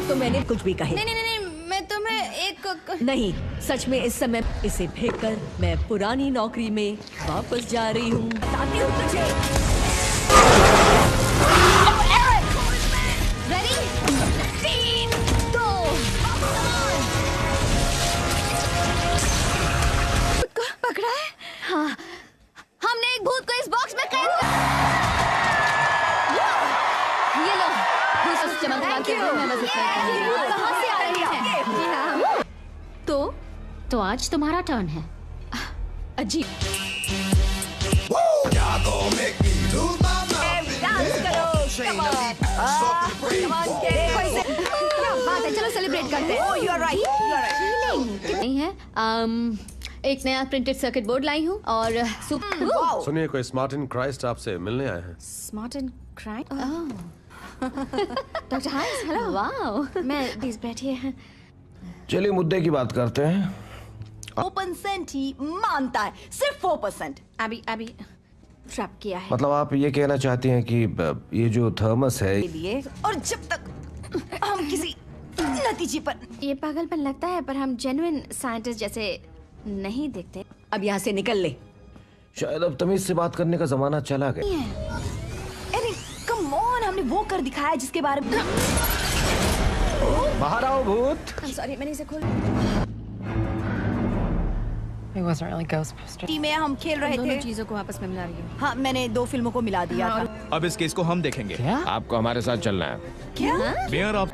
तो मैंने कुछ भी कहे। नहीं, मैं तुम्हें एक नहीं, सच में इस समय इसे फेंककर मैं पुरानी नौकरी में वापस जा रही हूँ। बताती हूँ तुझे। रेडी? 3, 2, 1। पकड़ा है? हाँ, हमने एक भूत को इस बॉक्स में कैद कर। ये लो, उस चमकदार के रूप में मदद करते हैं। कहाँ से आ रही है? जी हाँ। तो आज तुम्हारा टर्न है। अजीब। क्या बात है, चलो सेलिब्रेट करते हैं। You are right. नहीं है। एक नया प्रिंटेड सर्किट बोर्ड लाई हूँ और सुनिए, कोई स्मार्ट एंड क्राइस्ट आपसे मिलने आए हैं। Smart and crime? Doctor Hayes, hello. Wow. मैं प्लीज बैठिए। चलिए मुद्दे की बात करते हैं। 4% ही मानता है, सिर्फ 4%। अभी ट्रैप किया है। मतलब आप ये कहना चाहती हैं कि ये जो थर्मस है लिए और जब तक हम किसी नतीजे पर ये पागलपन लगता है, पर हम जेन्युइन साइंटिस्ट जैसे नहीं दिखते। अब यहाँ से निकल ले। शायद अब तमीज से बात करने का जमाना चला गया। अरे कम ऑन, हमने वो कर दिखाया जिसके बारे में। बाहर आओ भूत। सॉरी, मैंने इसे खोल। It wasn't really Ghostbusters. Team में हम खेल रहे दोनों थे। चीजों को आपस में मिला रही हूँ। हाँ, मैंने 2 फिल्मों को मिला दिया था। अब इस केस को हम देखेंगे। क्या? आपको हमारे साथ चलना है। क्या? मेयर आप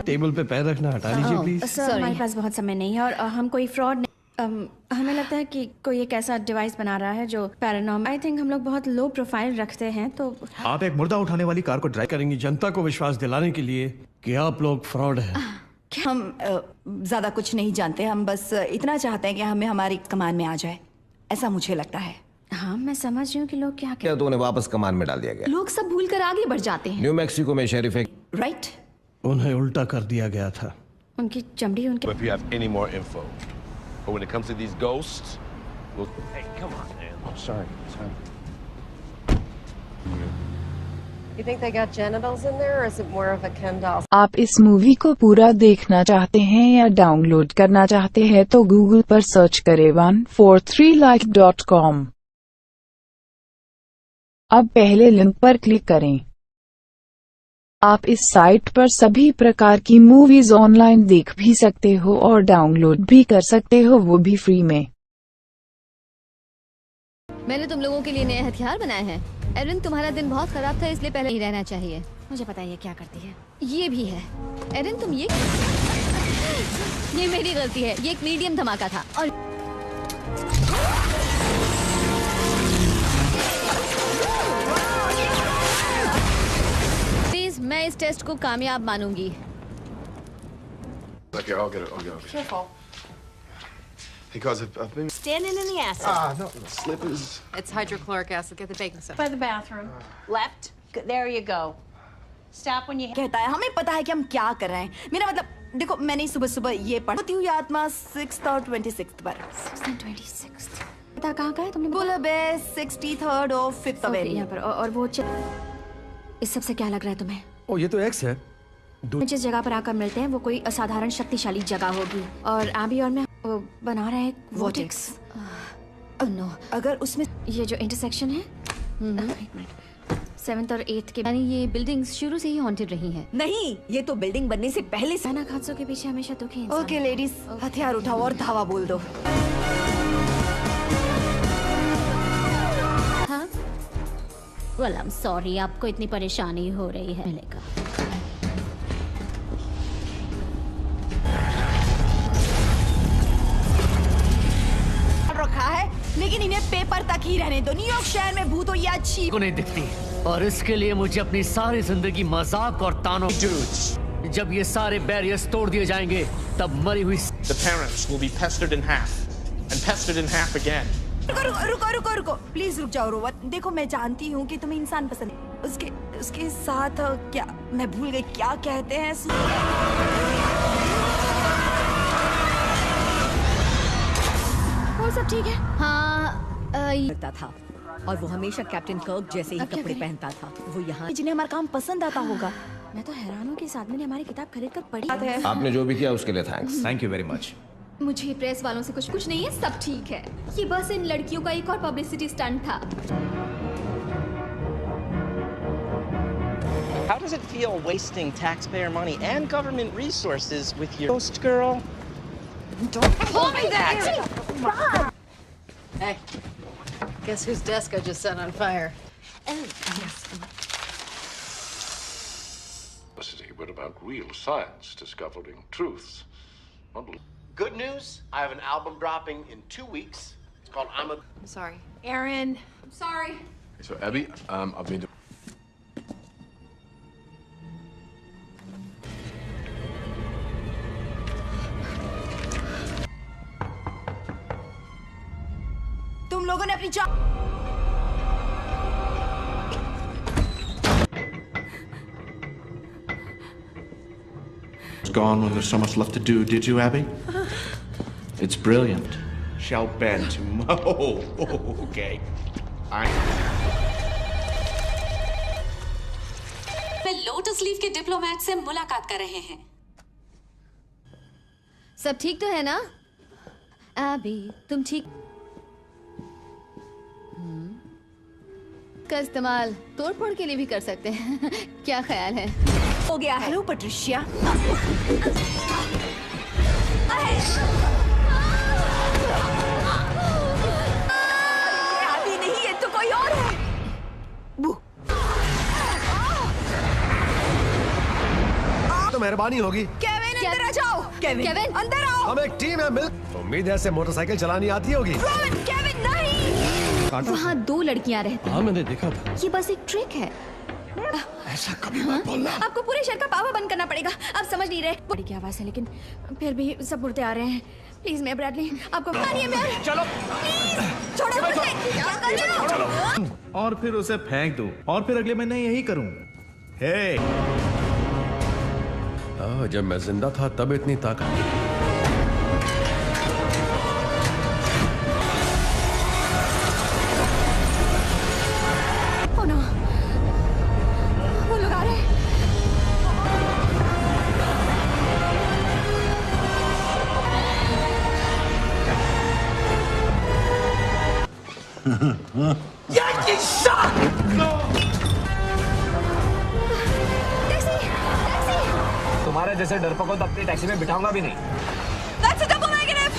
टेबल पे पैर रखना हटा लीजिए प्लीज। सर, हमारे पास बहुत समय नहीं है और हम कोई फ्रॉड हमें लगता है कि कोई एक ऐसा डिवाइस बना रहा है जो पैरानॉर्मल। आई थिंक हम लोग बहुत लो प्रोफाइल रखते हैं, तो आप एक मुर्दा उठाने वाली कार को ड्राइव करेंगी जनता को विश्वास दिलाने के लिए कि आप लोग फ्रॉड हैं। हम ज्यादा कुछ नहीं जानते, हम बस इतना चाहते हैं कि हमें हमारी कमान में आ जाए, ऐसा मुझे लगता है। हाँ, मैं समझ रही हूँ कि लोग क्या क्या तो उन्हें वापस कमान में डाल दिया गया। लोग सब भूल कर आगे बढ़ जाते हैं। न्यू मैक्सिको में शेरिफ राइट, उन्हें उल्टा कर दिया गया था। उनकी चमड़ी उनके। If you have any more info, but when it comes to these ghosts, hey, come on, man. I'm sorry. You think they got genitals in there, or is it more of a Ken doll? आप इस movie को पूरा देखना चाहते हैं या download करना चाहते हैं तो गूगल पर सर्च करें 143like.com। अब पहले लिंक पर क्लिक करें। आप इस साइट पर सभी प्रकार की मूवीज ऑनलाइन देख भी सकते हो और डाउनलोड भी कर सकते हो, वो भी फ्री में। मैंने तुम लोगों के लिए नए हथियार बनाए हैं। एरिन, तुम्हारा दिन बहुत खराब था, इसलिए पहले ही रहना चाहिए। मुझे पता है ये क्या करती है। ये भी है। एरिन, तुम ये मेरी गलती है। ये एक मीडियम धमाका था और प्लीज मैं इस टेस्ट को कामयाब मानूंगी। Okay, I'll get it. Careful. Because I've been Standing in the acid. no, slippers. It's hydrochloric acid. Get the baking soda. By the bathroom. Left. There you go. Stop when you. कहता है हमें पता है कि हम क्या कर रहे हैं। मेरा मतलब देखो, मैंने सुबह सुबह ये पढ़ती हुई आत्मा 6th और 26th पर। 6th and 26th। पता कहाँ का है तुमने? बुलबे 63rd और 5th अवेन्यू यहाँ पर। और वो इस सब से क्या लग रहा है तुम्हें? ओ, ये तो एक्स है। जिस जगह पर आकर मिलते हैं वो कोई असाधारण शक्तिशाली जगह होगी और आबी और मैं वो बना रहे हैं वोटेक्स। नो, अगर उसमें ये जो इंटरसेक्शन है, 7th और 8th के। यानी ये बिल्डिंग्स शुरू से ही हॉन्टेड रही हैं। नहीं, ये तो बिल्डिंग बनने से पहले से। भयानक हादसों के पीछे हमेशा दुखी इंसान। ओके लेडीज, हथियार उठाओ और धावा बोल दो। हाँ? Well, I'm sorry, आपको इतनी परेशानी हो रही है। मिलेगा। रखा है, लेकिन इन्हें पेपर तक ही रहने दो। न्यूयॉर्क शहर में भूत हो या अच्छी को नहीं दिखती, और इसके लिए मुझे अपनी सारी जिंदगी मजाक और तानों। जब ये सारे बैरियर्स तोड़ दिए जाएंगे, तब मरी हुई The parents will be pestered in half, and pestered in half again. रुको, प्लीज रुक जाओ रोवन। देखो, मैं जानती हूँ कि तुम्हें इंसान पसंद है। उसके साथ क्या, मैं भूल गई क्या कहते हैं। वो सब ठीक है? हाँ, करता था और वो हमेशा कैप्टन कर्क जैसे ही कपड़े पहनता था। वो यहाँ जिन्हें हमारा काम पसंद आता होगा। मैं तो हैरान हूँ कि इस आदमी ने हमारी किताब खरीद कर पढ़ी है। आपने जो भी किया उसके लिए thanks. Thank you very much. मुझे प्रेस वालों से कुछ नहीं है, सब ठीक है। ये बस इन लड़कियों का एक और पब्लिसिटी स्टंट था। How does it feel wasting taxpayer money and government resources with your ghost girl? Don't pull me that! Hey, guess whose desk I just set on fire? Oh, yes. But about real science discovering truths. Good news, I have an album dropping in 2 weeks. It's called I'm sorry. Aaron. I'm sorry. So, Abby, I've been. तुम लोगों ने अपनी Gone when there's so much left to do, did you, Abby? It's brilliant. Shall bend to Mo. Okay. Way lotus leaf के diplomat से मुलाकात कर रहे हैं। सब ठीक तो है ना? अभी तुम ठीक का इस्तेमाल तोड़-फोड़ के लिए भी कर सकते हैं। क्या ख्याल है? हो गया है। Hello Patricia. अभी नहीं, ये तो कोई और है। तो मेहरबानी होगी। केविन अंदर आ जाओ। केविन अंदर आओ। हम एक टीम है, मिल। उम्मीद है ऐसे मोटरसाइकिल चलानी आती होगी। केविन नहीं। वहाँ 2 लड़कियाँ रहती। हाँ, मैंने देखा था। ये बस एक ट्रिक है। ऐसा कभी मत बोलना। आपको पूरे शहर का पावा बंद करना पड़ेगा। आप समझ नहीं रहे। बड़ी की आवाज है, लेकिन फिर भी सब मुर्दे आ रहे हैं। प्लीज मैं ब्रैडली, आपको मारिए मैं। चलो। छोड़ो मुझे। और फिर उसे फेंक दूं, और फिर अगले महीने यही करूं। हे, जब मैं जिंदा था तब इतनी ताकत। Yankee shot! तुम्हारे जैसे डरपोकों तो अपनी टैक्सी में बिठाऊंगा भी नहीं। That's a double negative.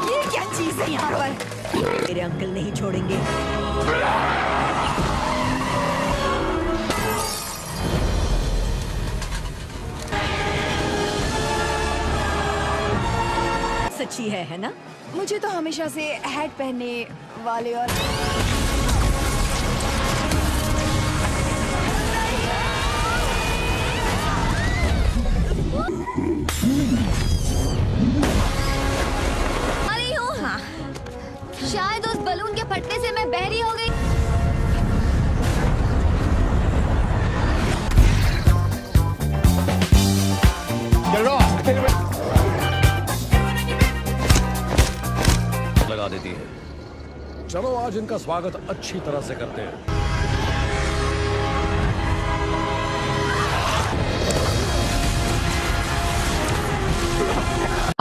ये क्या चीज है यहाँ पर? मेरे अंकल नहीं छोड़ेंगे। सच्ची है ना? मुझे तो हमेशा से हैट पहनने वाले और अरे हूँ। हाँ। शायद उस बलून के फटने से मैं बहरी हो गई। लगा देती है। चलो आज इनका स्वागत अच्छी तरह से करते हैं।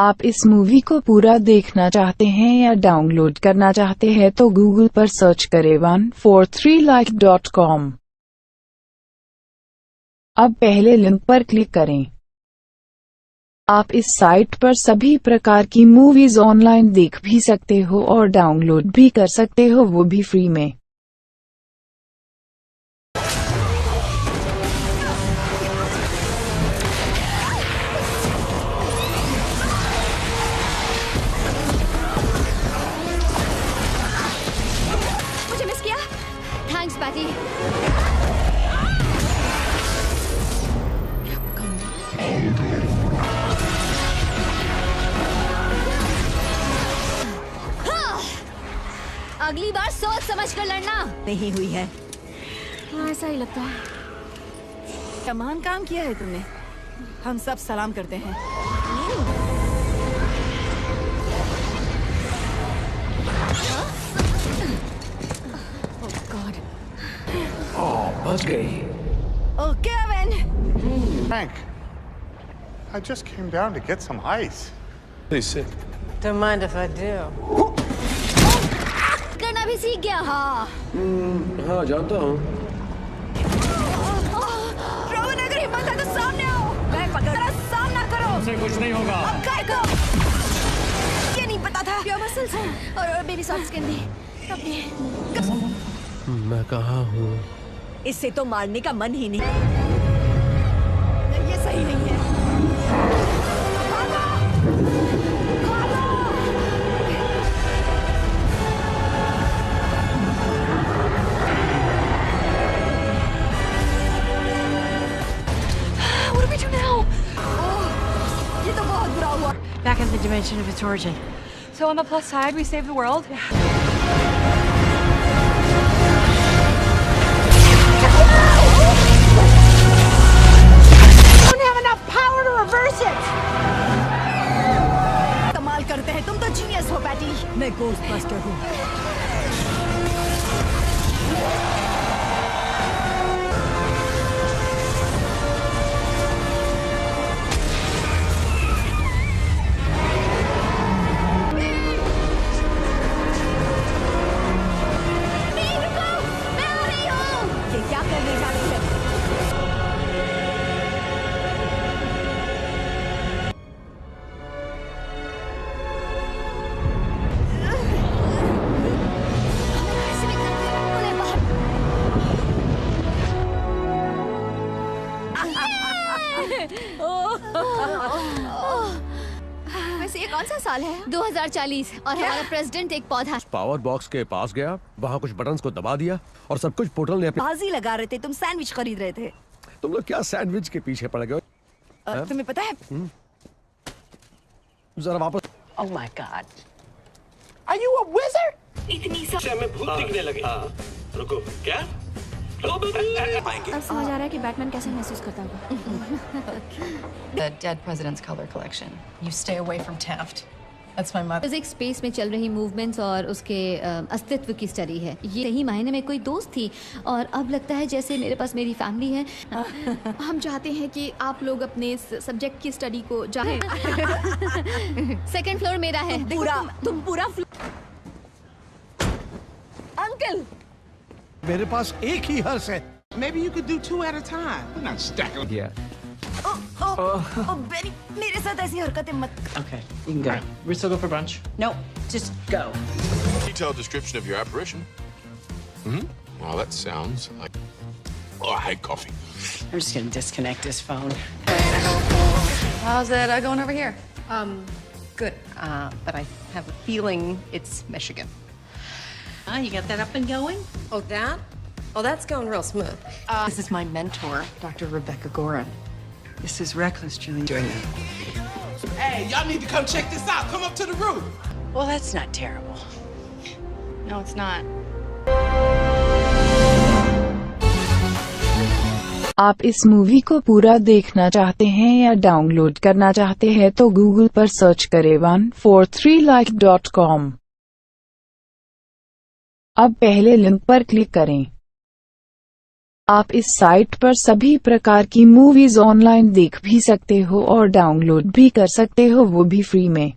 आप इस मूवी को पूरा देखना चाहते हैं या डाउनलोड करना चाहते हैं तो गूगल पर सर्च करें 143like.com। अब पहले लिंक पर क्लिक करें। आप इस साइट पर सभी प्रकार की मूवीज ऑनलाइन देख भी सकते हो और डाउनलोड भी कर सकते हो, वो भी फ्री में। मुझे मिस किया? Thanks Patty. अगली बार सोच समझ कर लड़ना। नहीं हुई है। हाँ, ऐसा ही लगता है। तमाम काम किया है तुमने। हम सब सलाम करते हैं। Oh God. बच गई। Oh, Kevin! Frank, I just came down to get some ice. He's sick. Don't mind if I do. करना भी सीख गया। हाँ। हाँ, जानता हूँ। रोहन, अगर हिम्मत है तो सामने आओ। मैं पकड़ सामना करो। उसे कुछ नहीं होगा। अब काय को? ये नहीं पता था। प्योर मसल्स और बेबी सॉफ्ट स्किन भी। मैं कहाँ हूँ? इससे तो मारने का मन ही नहीं। ये सही नहीं है। What do we do now? ये तो बहुत बुरा हुआ। Back in the dimension of its origin. So on the plus side, we saved the world. Don't have enough power to reverse it. कमाल करते हैं, तुम तो जीनियस हो पैटी। मैं गोस्टबस्टर हूँ। ये क्या करने जा रही है? वैसे ये कौन सा साल है? 2040 और हमारा प्रेसिडेंट एक पौधा। पावर बॉक्स के पास गया, वहाँ कुछ बटन्स को दबा दिया और सब कुछ पोर्टल ने अपने। बाजी लगा रहे थे, तुम सैंडविच खरीद रहे थे। तुम लोग क्या सैंडविच के पीछे पड़ गए? तुम्हें पता है? जरा वापस। Oh my God. Are you a wizard? इतनी सा हमें भूत दिखने लगे। रुको, क्या? अब समझ आ रहा है कि बैटमैन कैसे महसूस करता होगा। The dead president's color collection. You stay away from Taft. That's my mother. Physics space में चल रही मूवमेंट्स और उसके अस्तित्व की स्टडी है। ये सही मायने में कोई दोस्त थी और अब लगता है जैसे मेरे पास मेरी फैमिली है। हम चाहते हैं कि आप लोग अपने सब्जेक्ट की स्टडी को जाएं। सेकंड फ्लोर मेरा है। तुम पूरा अंकल, मेरे पास एक ही हर्ष है। Maybe you could do 2 at a time. We're not stacking. Yeah. Beni, मेरे साथ ऐसी हरकतें मत। Okay, you can go. We still go for brunch? No, just go. Detailed description of your apparition. Well, that sounds like. Oh, I hate coffee. I'm just gonna disconnect this phone. How's it going over here? Good. But I have a feeling it's Michigan. You got that up and going? Oh, that? Oh, that's going real smooth. This is my mentor, Dr. Rebecca Gorin. This is reckless, Julie. Doing that. Hey, y'all need to come check this out. Come up to the roof. Well, that's not terrible. No, it's not. आप इस movie को पूरा देखना चाहते हैं या download करना चाहते हैं तो गूगल पर सर्च करें 143like.com। अब पहले लिंक पर क्लिक करें। आप इस साइट पर सभी प्रकार की मूवीज ऑनलाइन देख भी सकते हो और डाउनलोड भी कर सकते हो, वो भी फ्री में।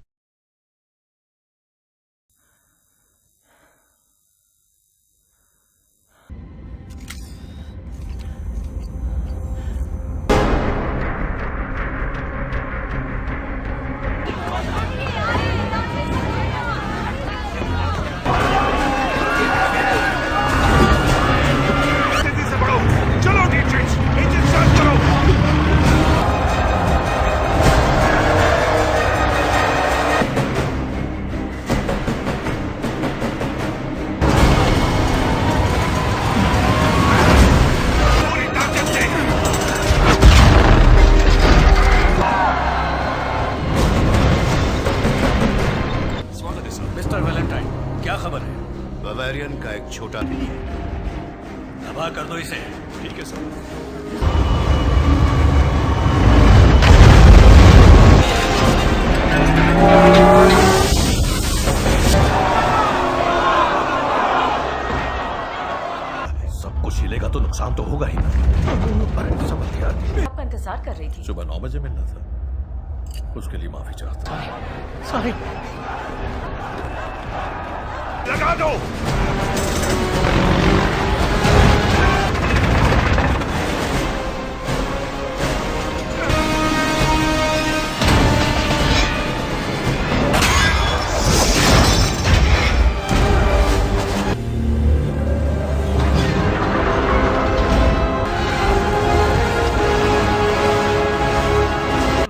मिस्टर वैलेंटाइन, क्या खबर है? बवेरियन का एक छोटा भी है। तबाह कर दो इसे। ठीक है सर। सब कुछ हिलेगा तो नुकसान तो होगा ही ना। अरे समझ नहीं आती। आपका इंतजार कर रही थी। सुबह 9 बजे मिलना था, उसके लिए माफी चाहता हूँ। सॉरी। लगा दो।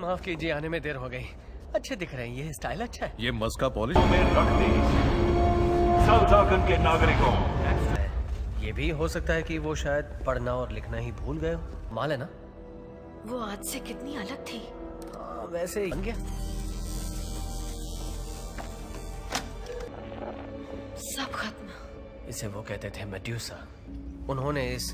माफ कीजिए, आने में देर हो गई। अच्छे दिख रहे हैं, ये स्टाइल अच्छा है। ये मस्का पॉलिश में रख दी। साउथाकन के नागरिकों, ये भी हो सकता है कि वो शायद पढ़ना और लिखना ही भूल गए हो। माल है ना? वो आज से कितनी अलग थी। हाँ, वैसे ही बन गया। सब खत्म। इसे वो कहते थे मेड्यूसा। उन्होंने इस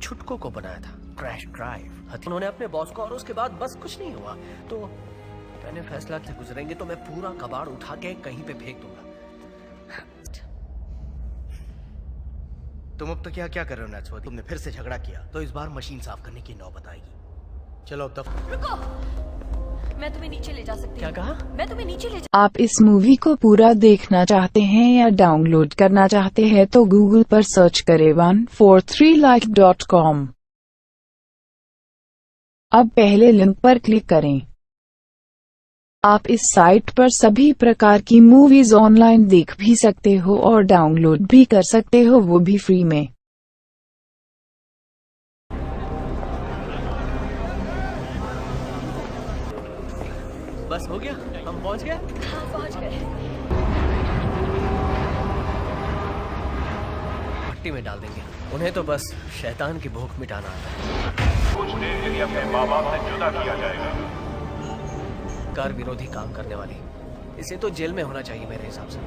छुटको को बनाया था, क्रैश ड्राइव। उन्होंने अपने बॉस को, और उसके बाद बस कुछ नहीं हुआ। तो मैंने फैसला किया, गुजरेंगे तो मैं पूरा कबाड़ उठा के कहीं पे फेंक दूंगा। तुम अब तो क्या क्या कर रहे हो नैट्सवर्दी? तुमने फिर से झगड़ा किया तो इस बार मशीन साफ करने की नौबत आएगी। चलो अब दफ्तर। रुको, मैं तुम्हें नीचे ले जा सकती हूँ। क्या कहा? मैं तुम्हें नीचे ले जा। आप इस मूवी को पूरा देखना चाहते हैं या डाउनलोड करना चाहते हैं तो गूगल पर सर्च करें 143like.com। अब पहले लिंक पर क्लिक करें। आप इस साइट पर सभी प्रकार की मूवीज ऑनलाइन देख भी सकते हो और डाउनलोड भी कर सकते हो, वो भी फ्री में। बस हो गया, हम पहुंच गए। हाँ, पहुंच गए। भट्टी में डाल देंगे उन्हें, तो बस शैतान की भूख मिटाना आता है। कुछ देर के लिए अपने माँ बाप से जुदा किया जाएगा। कार विरोधी काम करने वाली, इसे तो जेल में होना चाहिए मेरे हिसाब से।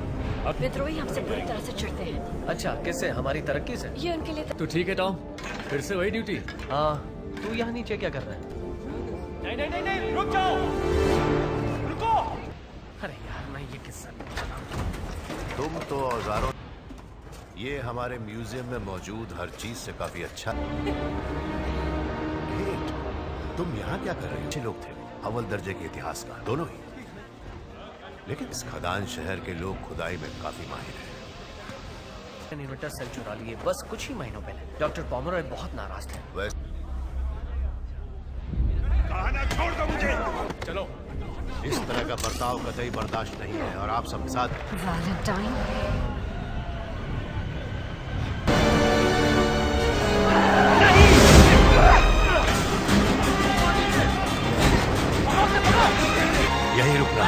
विद्रोही हमसे बुरी तरह से चिढ़ते हैं। अच्छा, किससे? हमारी तरक्की से? ये उनके लिए तो ठीक है टॉम, फिर से वही ड्यूटी। हाँ, तू यहाँ नीचे क्या कर रहा है? नहीं नहीं नहीं नहीं, रुक जाओ, रुको। अरे यार, मैं ये किस्सा तुम तो औजारों, ये हमारे म्यूजियम में मौजूद हर चीज से काफी अच्छा। तुम यहाँ क्या कर रहे हो? अच्छे लोग थे, अव्वल दर्जे के इतिहासकार दोनों ही, लेकिन इस खदान शहर के लोग खुदाई में काफी माहिर हैं। इन्वर्टर सेल चुरा लिए बस कुछ ही महीनों पहले। डॉक्टर पॉमरॉय बहुत नाराज थे। कहाना छोड़ दो मुझे। चलो। इस तरह का बर्ताव कतई बर्दाश्त नहीं है और आप सब साथ। वैलेंटाइन। यही रुकना।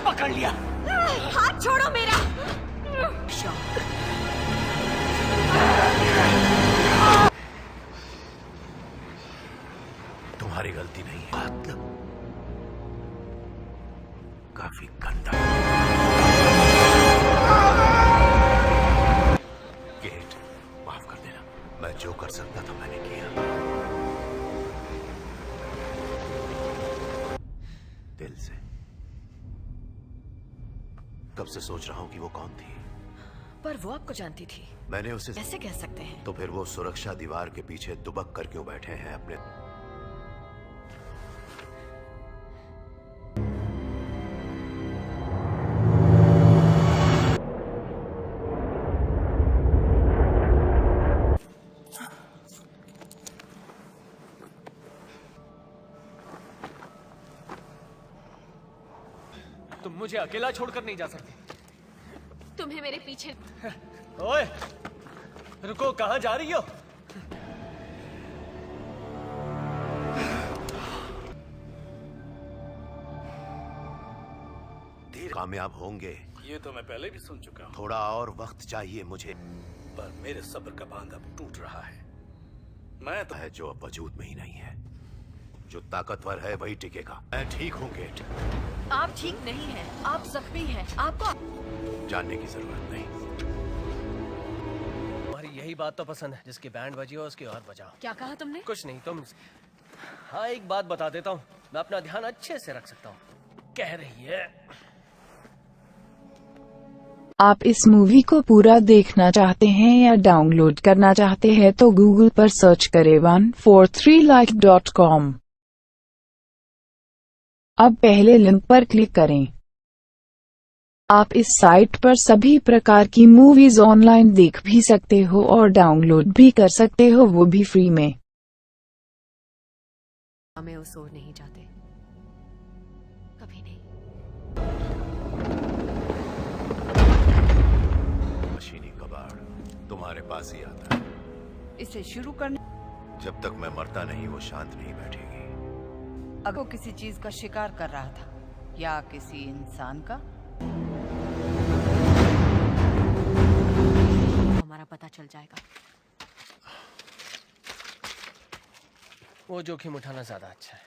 पकड़ लिया। हाथ छोड़ो मेरा। तुम्हारी गलती नहीं है। काफी गंदा। गेट, माफ कर देना, मैं जो कर सकता था मैंने किया। दिल से। कब से सोच रहा हूं कि वो कौन थी। पर वो आपको जानती थी। मैंने उसे कैसे कह सकते हैं? तो फिर वो सुरक्षा दीवार के पीछे दुबक कर क्यों बैठे हैं अपने। तुम मुझे अकेला छोड़कर नहीं जा सकती। तुम्हें मेरे पीछे। ओए, रुको, कहाँ जा रही हो? धीरे कामयाब होंगे। ये तो मैं पहले भी सुन चुका हूँ। थोड़ा और वक्त चाहिए मुझे। पर मेरे सब्र का बांध अब टूट रहा है। मैं तो है जो अब वजूद में ही नहीं है। जो ताकतवर है वही टिकेगा। मैं ठीक हूँ गेट। आप ठीक नहीं हैं, आप जख्मी हैं। आपको जानने की जरूरत नहीं। तुम्हारी यही बात तो पसंद है, जिसकी बैंड बजी हो उसकी और बजाओ। क्या कहा तुमने? कुछ नहीं, तुम। हाँ, एक बात बता देता हूँ, मैं अपना ध्यान अच्छे से रख सकता हूँ। कह रही है। आप इस मूवी को पूरा देखना चाहते हैं या डाउनलोड करना चाहते हैं तो गूगल पर सर्च करें 143like.com। अब पहले लिंक पर क्लिक करें। आप इस साइट पर सभी प्रकार की मूवीज ऑनलाइन देख भी सकते हो और डाउनलोड भी कर सकते हो, वो भी फ्री में। हमें वो सो नहीं जाते, कभी नहीं। मशीनी कबाड़ तुम्हारे पास ही आता है। इसे शुरू करने। जब तक मैं मरता नहीं वो शांत नहीं बैठेगी। अगर वो किसी चीज का शिकार कर रहा था या किसी इंसान का, हमारा पता चल जाएगा। वो जोखिम उठाना ज्यादा अच्छा है।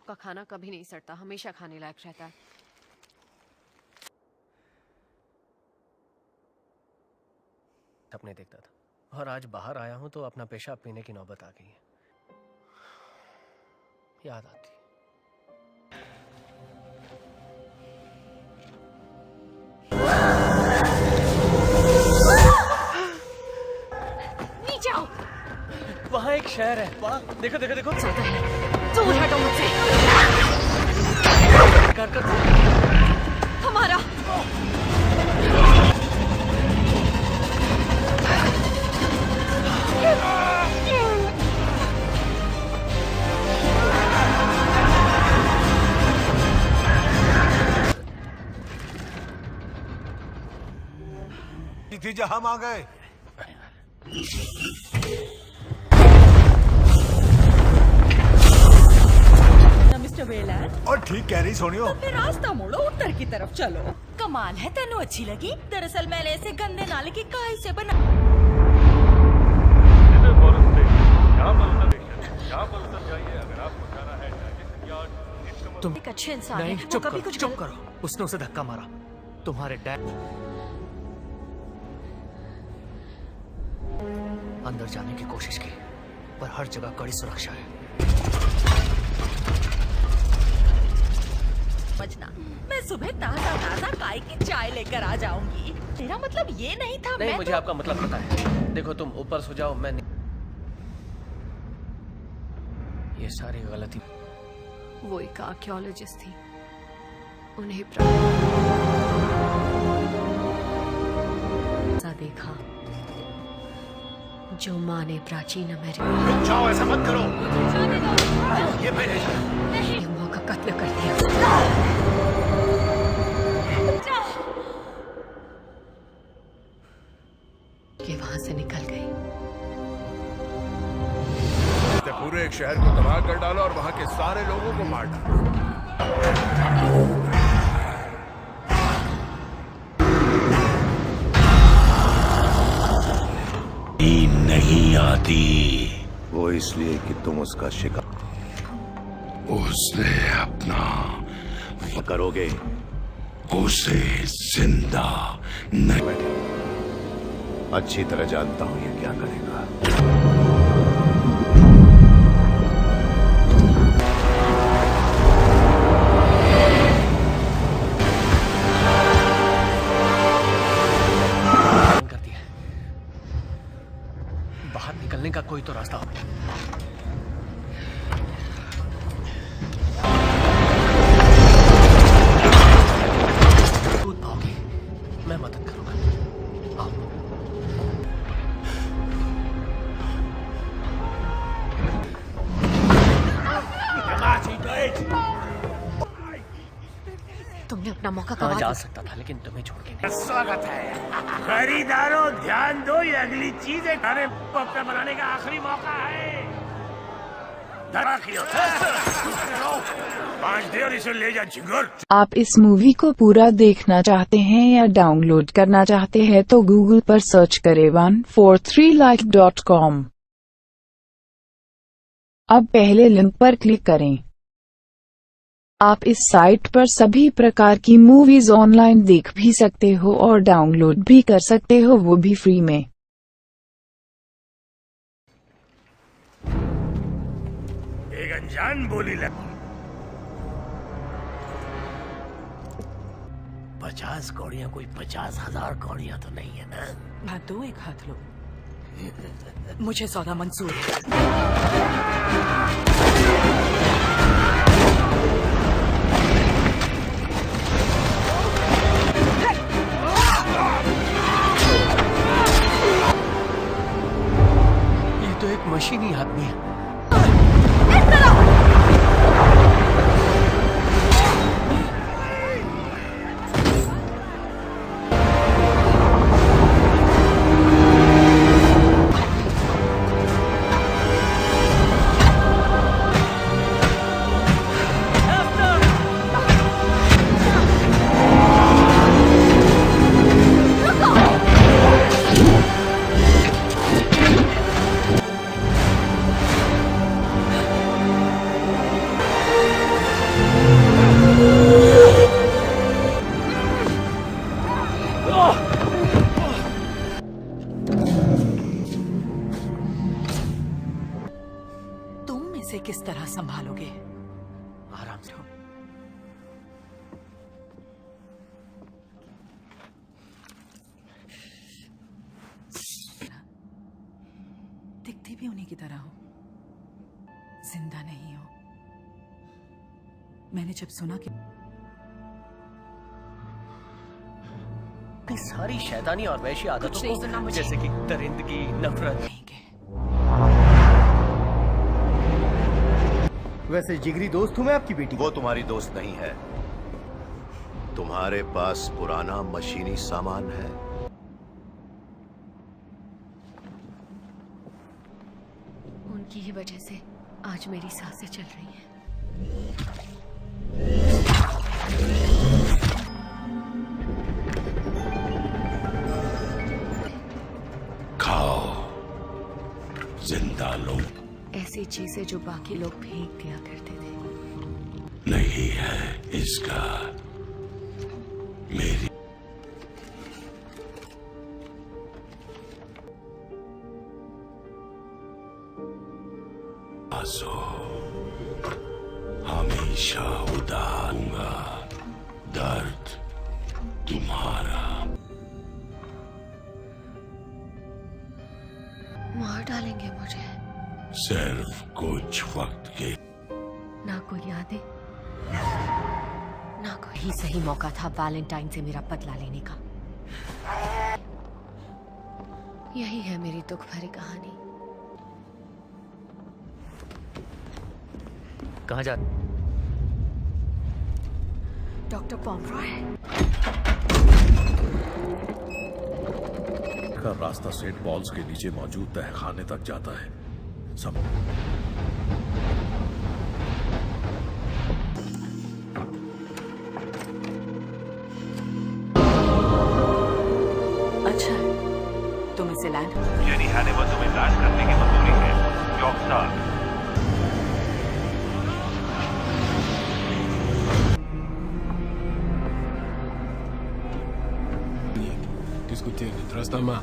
का खाना कभी नहीं सड़ता, हमेशा खाने लायक रहता है। सपने देखता था और आज बाहर आया हूं तो अपना पेशाब पीने की नौबत आ गई है। याद आती। नीचे आओ। वहाँ एक शहर है, वहाँ देखो देखो देखो। दूर हटो मुझसे। हमारा नतीजा हम आ गए। Mister Weyland. और ठीक कह रही सोनियो। तुमने रास्ता मोड़ो, उत्तर की तरफ चलो। कमाल है, तेनू अच्छी लगी। दरअसल मैंने इसे गंदे नाले की काई से बना। तुम एक अच्छे इंसान नहीं, है। चुप कभी करो, कुछ चुप करो। उसने उसे धक्का मारा। तुम्हारे डैड अंदर जाने की कोशिश की, पर हर जगह कड़ी सुरक्षा है। समझना, मैं सुबह ताजा ताजा काई की चाय लेकर आ जाऊंगी। तेरा मतलब ये नहीं था। नहीं, मैं मुझे तो... आपका मतलब पता है। देखो, तुम ऊपर सो जाओ, मैं नहीं। ये सारी गलती। वो एक आर्कियोलॉजिस्ट थी, उन्हें देखा जो माँ ने प्राचीन अमेरिका। जाओ, ऐसा मत करो। ये नहीं, माँ का कत्ल कर दिया। कि वहां से निकल गई। पूरे एक शहर को तबाह कर डाला और वहां के सारे लोगों को मार डाला। नहीं आती। वो वो इसलिए कि तुम उसका शिकार उसने अपना करोगे। उसे जिंदा नहीं। अच्छी तरह जानता हूं ये क्या करेगा। बाहर निकलने का कोई तो रास्ता हो। कूद पाओगे, मैं मदद करूंगा। आओ। तुमने अपना मौका हाँ, गवा जा दिया। सकता था लेकिन तुम्हें छोड़ के नहीं। स्वागत है खरीदारों, ध्यान दो, ये अगली चीज है। खाने पॉपकॉर्न बनाने का आखिरी मौका है। पांच दे और इसे ले जा झिंगुर। आप इस मूवी को पूरा देखना चाहते हैं या डाउनलोड करना चाहते हैं तो गूगल पर सर्च करें 143like.com। अब पहले लिंक पर क्लिक करें। आप इस साइट पर सभी प्रकार की मूवीज ऑनलाइन देख भी सकते हो और डाउनलोड भी कर सकते हो, वो भी फ्री में। एक अनजान बोली लग 50 कौड़ियां कोई 50,000 कौड़ियां तो नहीं है ना। हाथ दो, एक हाथ लो। मुझे सौदा मंजूर है। ये तो एक मशीनी आदमी है। तुम इसे किस तरह संभालोगे? आराम से। दिखती भी उन्हीं की तरह हो, जिंदा नहीं हो। मैंने जब सुना कि सारी शैतानी और वैशी आदतों कुछ नहीं सुना को, मुझे। जैसे कि दरिंदगी, नफरत। वैसे जिगरी दोस्त हूँ मैं आपकी बेटी। वो तुम्हारी दोस्त नहीं है। तुम्हारे पास पुराना मशीनी सामान है। उनकी ही वजह से आज मेरी सांसें चल रही हैं। खाओ, जिंदा लो। ऐसी चीजें जो बाकी लोग फेंक दिया करते थे। नहीं है इसका मेरी आंसू हमेशा उदारूंगा। दर्द तुम्हारा। मार डालेंगे मुझे। सिर्फ कुछ वक्त के। ना कोई यादें, ना कोई। ही सही मौका था वैलेंटाइन से मेरा बदला लेने का। यही है मेरी दुख भरी कहानी। कहाँ जा? डॉक्टर पॉमरॉय। का रास्ता सेंट पॉल्स के नीचे मौजूद तहखाने तक जाता है। सब अच्छा, तुम इसे लैंड। जेनी हैनिबल तुम्हें लैंड करने की मंजूरी है। Yoksa Diskutieren, Trastama.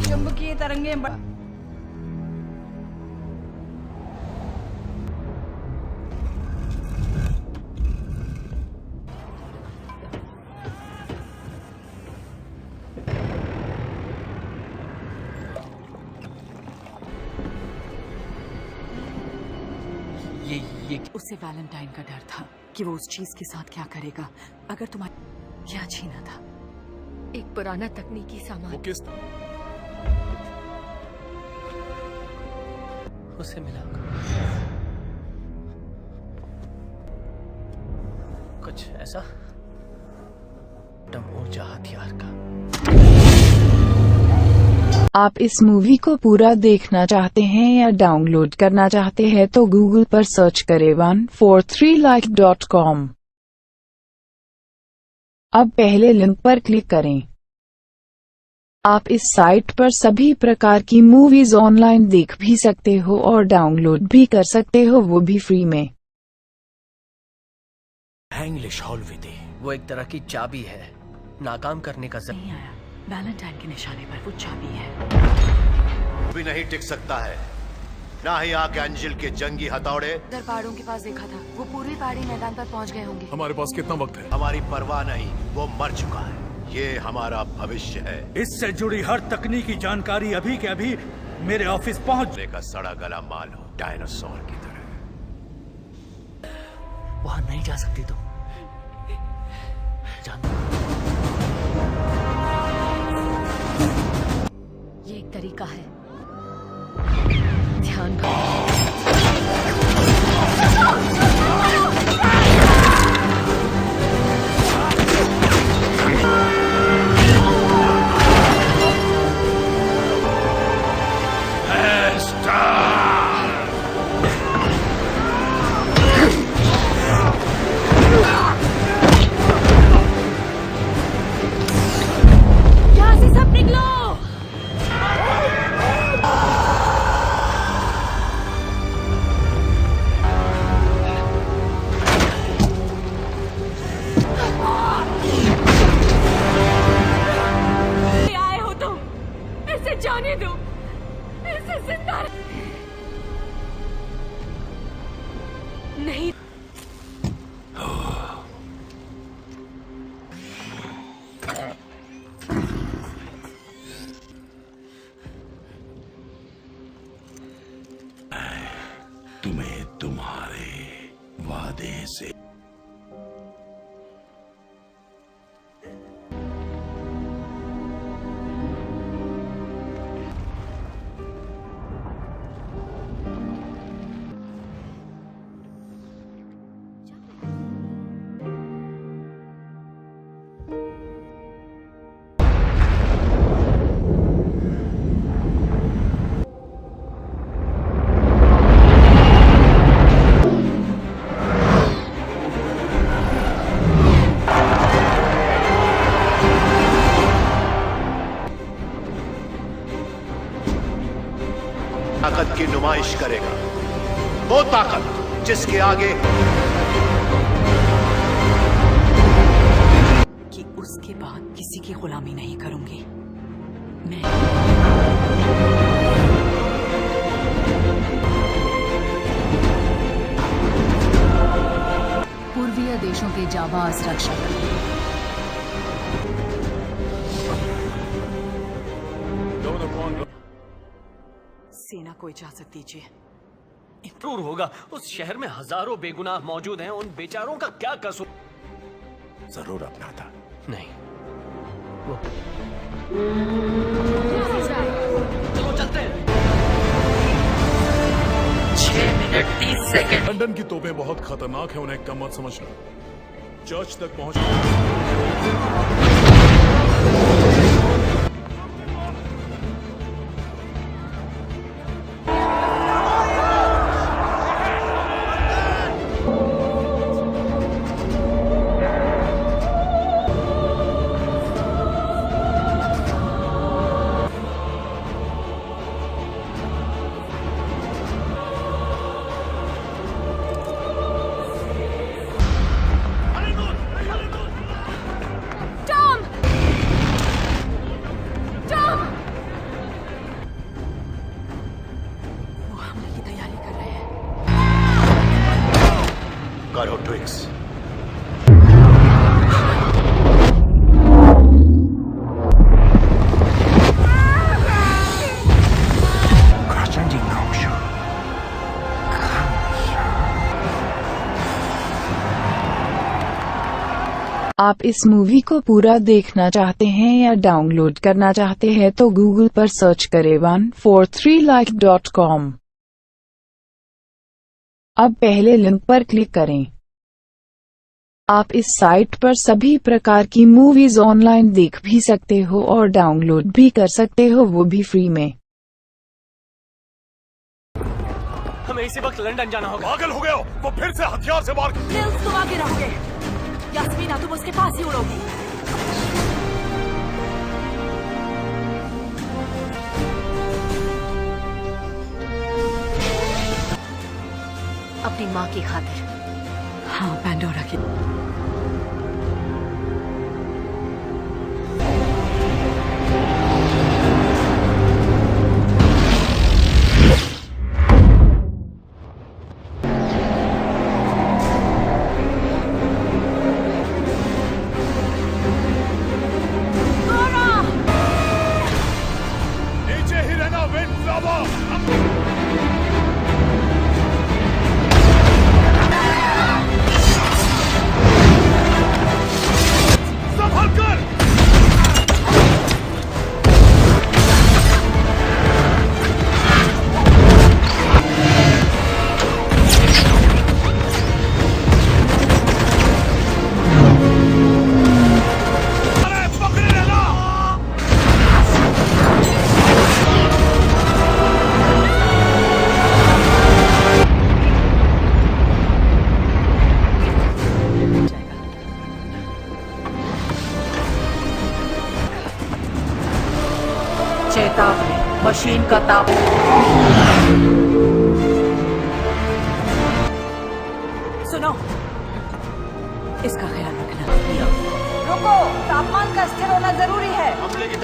चुंबकीय तरंगें उसे वैलेंटाइन का डर था कि वो उस चीज के साथ क्या करेगा अगर तुम्हारा क्या छीना था। एक पुराना तकनीकी सामान। वो किस उसे मिला कुछ ऐसा मोर्चा हथियार का। आप इस मूवी को पूरा देखना चाहते हैं या डाउनलोड करना चाहते हैं तो गूगल पर सर्च करें 143like.com। अब पहले लिंक पर क्लिक करें। आप इस साइट पर सभी प्रकार की मूवीज ऑनलाइन देख भी सकते हो और डाउनलोड भी कर सकते हो, वो भी फ्री में। इंग्लिश हॉल विधि वो एक तरह की चाबी है, नाकाम करने का नहीं आया। वैलेंटाइन के निशाने पर वो चाबी है। भी नहीं टिक सकता है, ना ही आर्कएंजल के जंगी हथौड़े। उधर पहाड़ों के पास देखा था, वो पूर्वी पहाड़ी मैदान पर पहुंच गए होंगे। हमारे पास कितना वक्त है? हमारी परवाह नहीं, वो मर चुका है। ये हमारा भविष्य है। इससे जुड़ी हर तकनीकी जानकारी अभी के अभी मेरे ऑफिस पहुंचने का सड़ा गला माल हो, डायनासोर की तरह। वहां नहीं जा सकती तुम। ये एक तरीका है ध्यान का। जाने दो, इसे जिंदा नहीं। तुम्हें तुम्हारे वादे से ताकत की नुमाइश करेगा, वो ताकत जिसके आगे कि उसके बाद किसी की गुलामी नहीं करूंगी मैं। पूर्वीय देशों के जाबाज रक्षक सेना को इजाजत दीजिए। जरूर होगा, उस शहर में हजारों बेगुनाह मौजूद हैं, उन बेचारों का क्या कसूर? जरूर अपना था। नहीं वो चलो चलते हैं। 6 मिनट 30 सेकंड। लंदन की तोपें बहुत खतरनाक है, उन्हें कम मत समझना। चर्च तक पहुंच करो ट्विक्स। आप इस मूवी को पूरा देखना चाहते हैं या डाउनलोड करना चाहते हैं तो गूगल पर सर्च करें 143like.com। अब पहले लिंक पर क्लिक करें। आप इस साइट पर सभी प्रकार की मूवीज ऑनलाइन देख भी सकते हो और डाउनलोड भी कर सकते हो, वो भी फ्री में। हमें इसी वक्त लंदन जाना होगा। पागल हो गए हो? वो फिर से हथियार से मार। निल्स, तुम आगे रहोगे। यास्मीना, तुम उसके पास ही उड़ोगी। अपनी माँ की खातिर। हाँ, पैंडोरा की। चेतावनी, मशीन का ताप। सुनो, इसका ख्याल रखना। रुको, तापमान का स्थिर होना जरूरी है। हमले की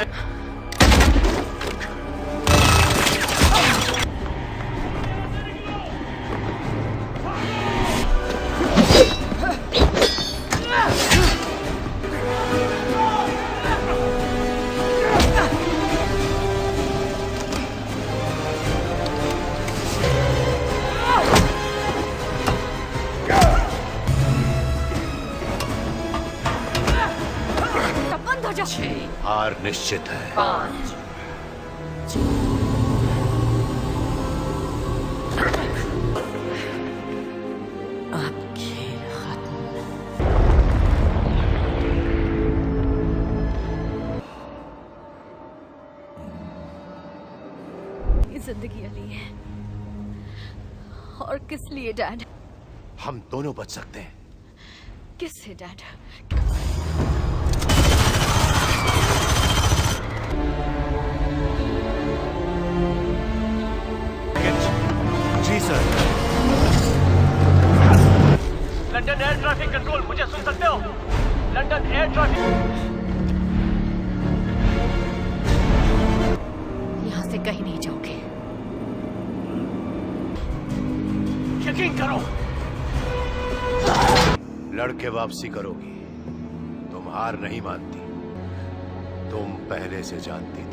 हार निश्चित है। 5 अब खेल खत्म। ये जिंदगी अली है। और किस लिए डैड? हम दोनों बच सकते हैं। किससे डैड? जी sir. London air traffic control, मुझे सुन सकते हो? London air traffic. यहाँ से कहीं नहीं जाओगे। यकीन करो। लड़के वापसी करोगी। तुम हार नहीं मानती। तुम पहले से जानती थी।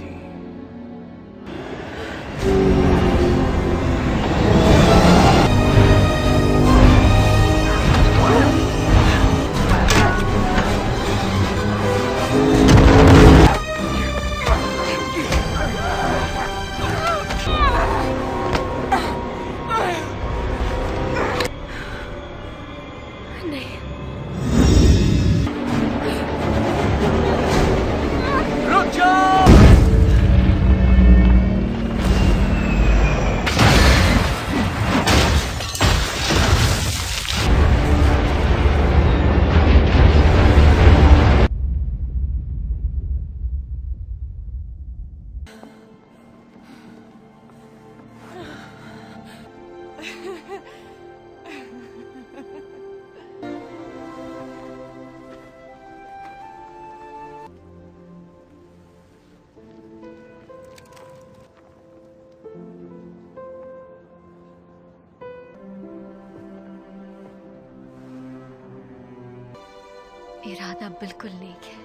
इरादा बिल्कुल नेक है।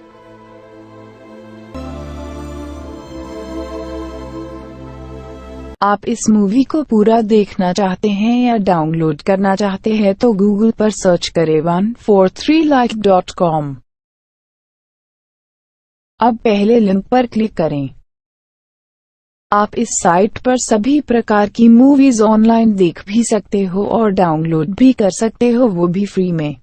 आप इस मूवी को पूरा देखना चाहते हैं या डाउनलोड करना चाहते हैं तो गूगल पर सर्च करें 143like.com। अब पहले लिंक पर क्लिक करें। आप इस साइट पर सभी प्रकार की मूवीज ऑनलाइन देख भी सकते हो और डाउनलोड भी कर सकते हो, वो भी फ्री में।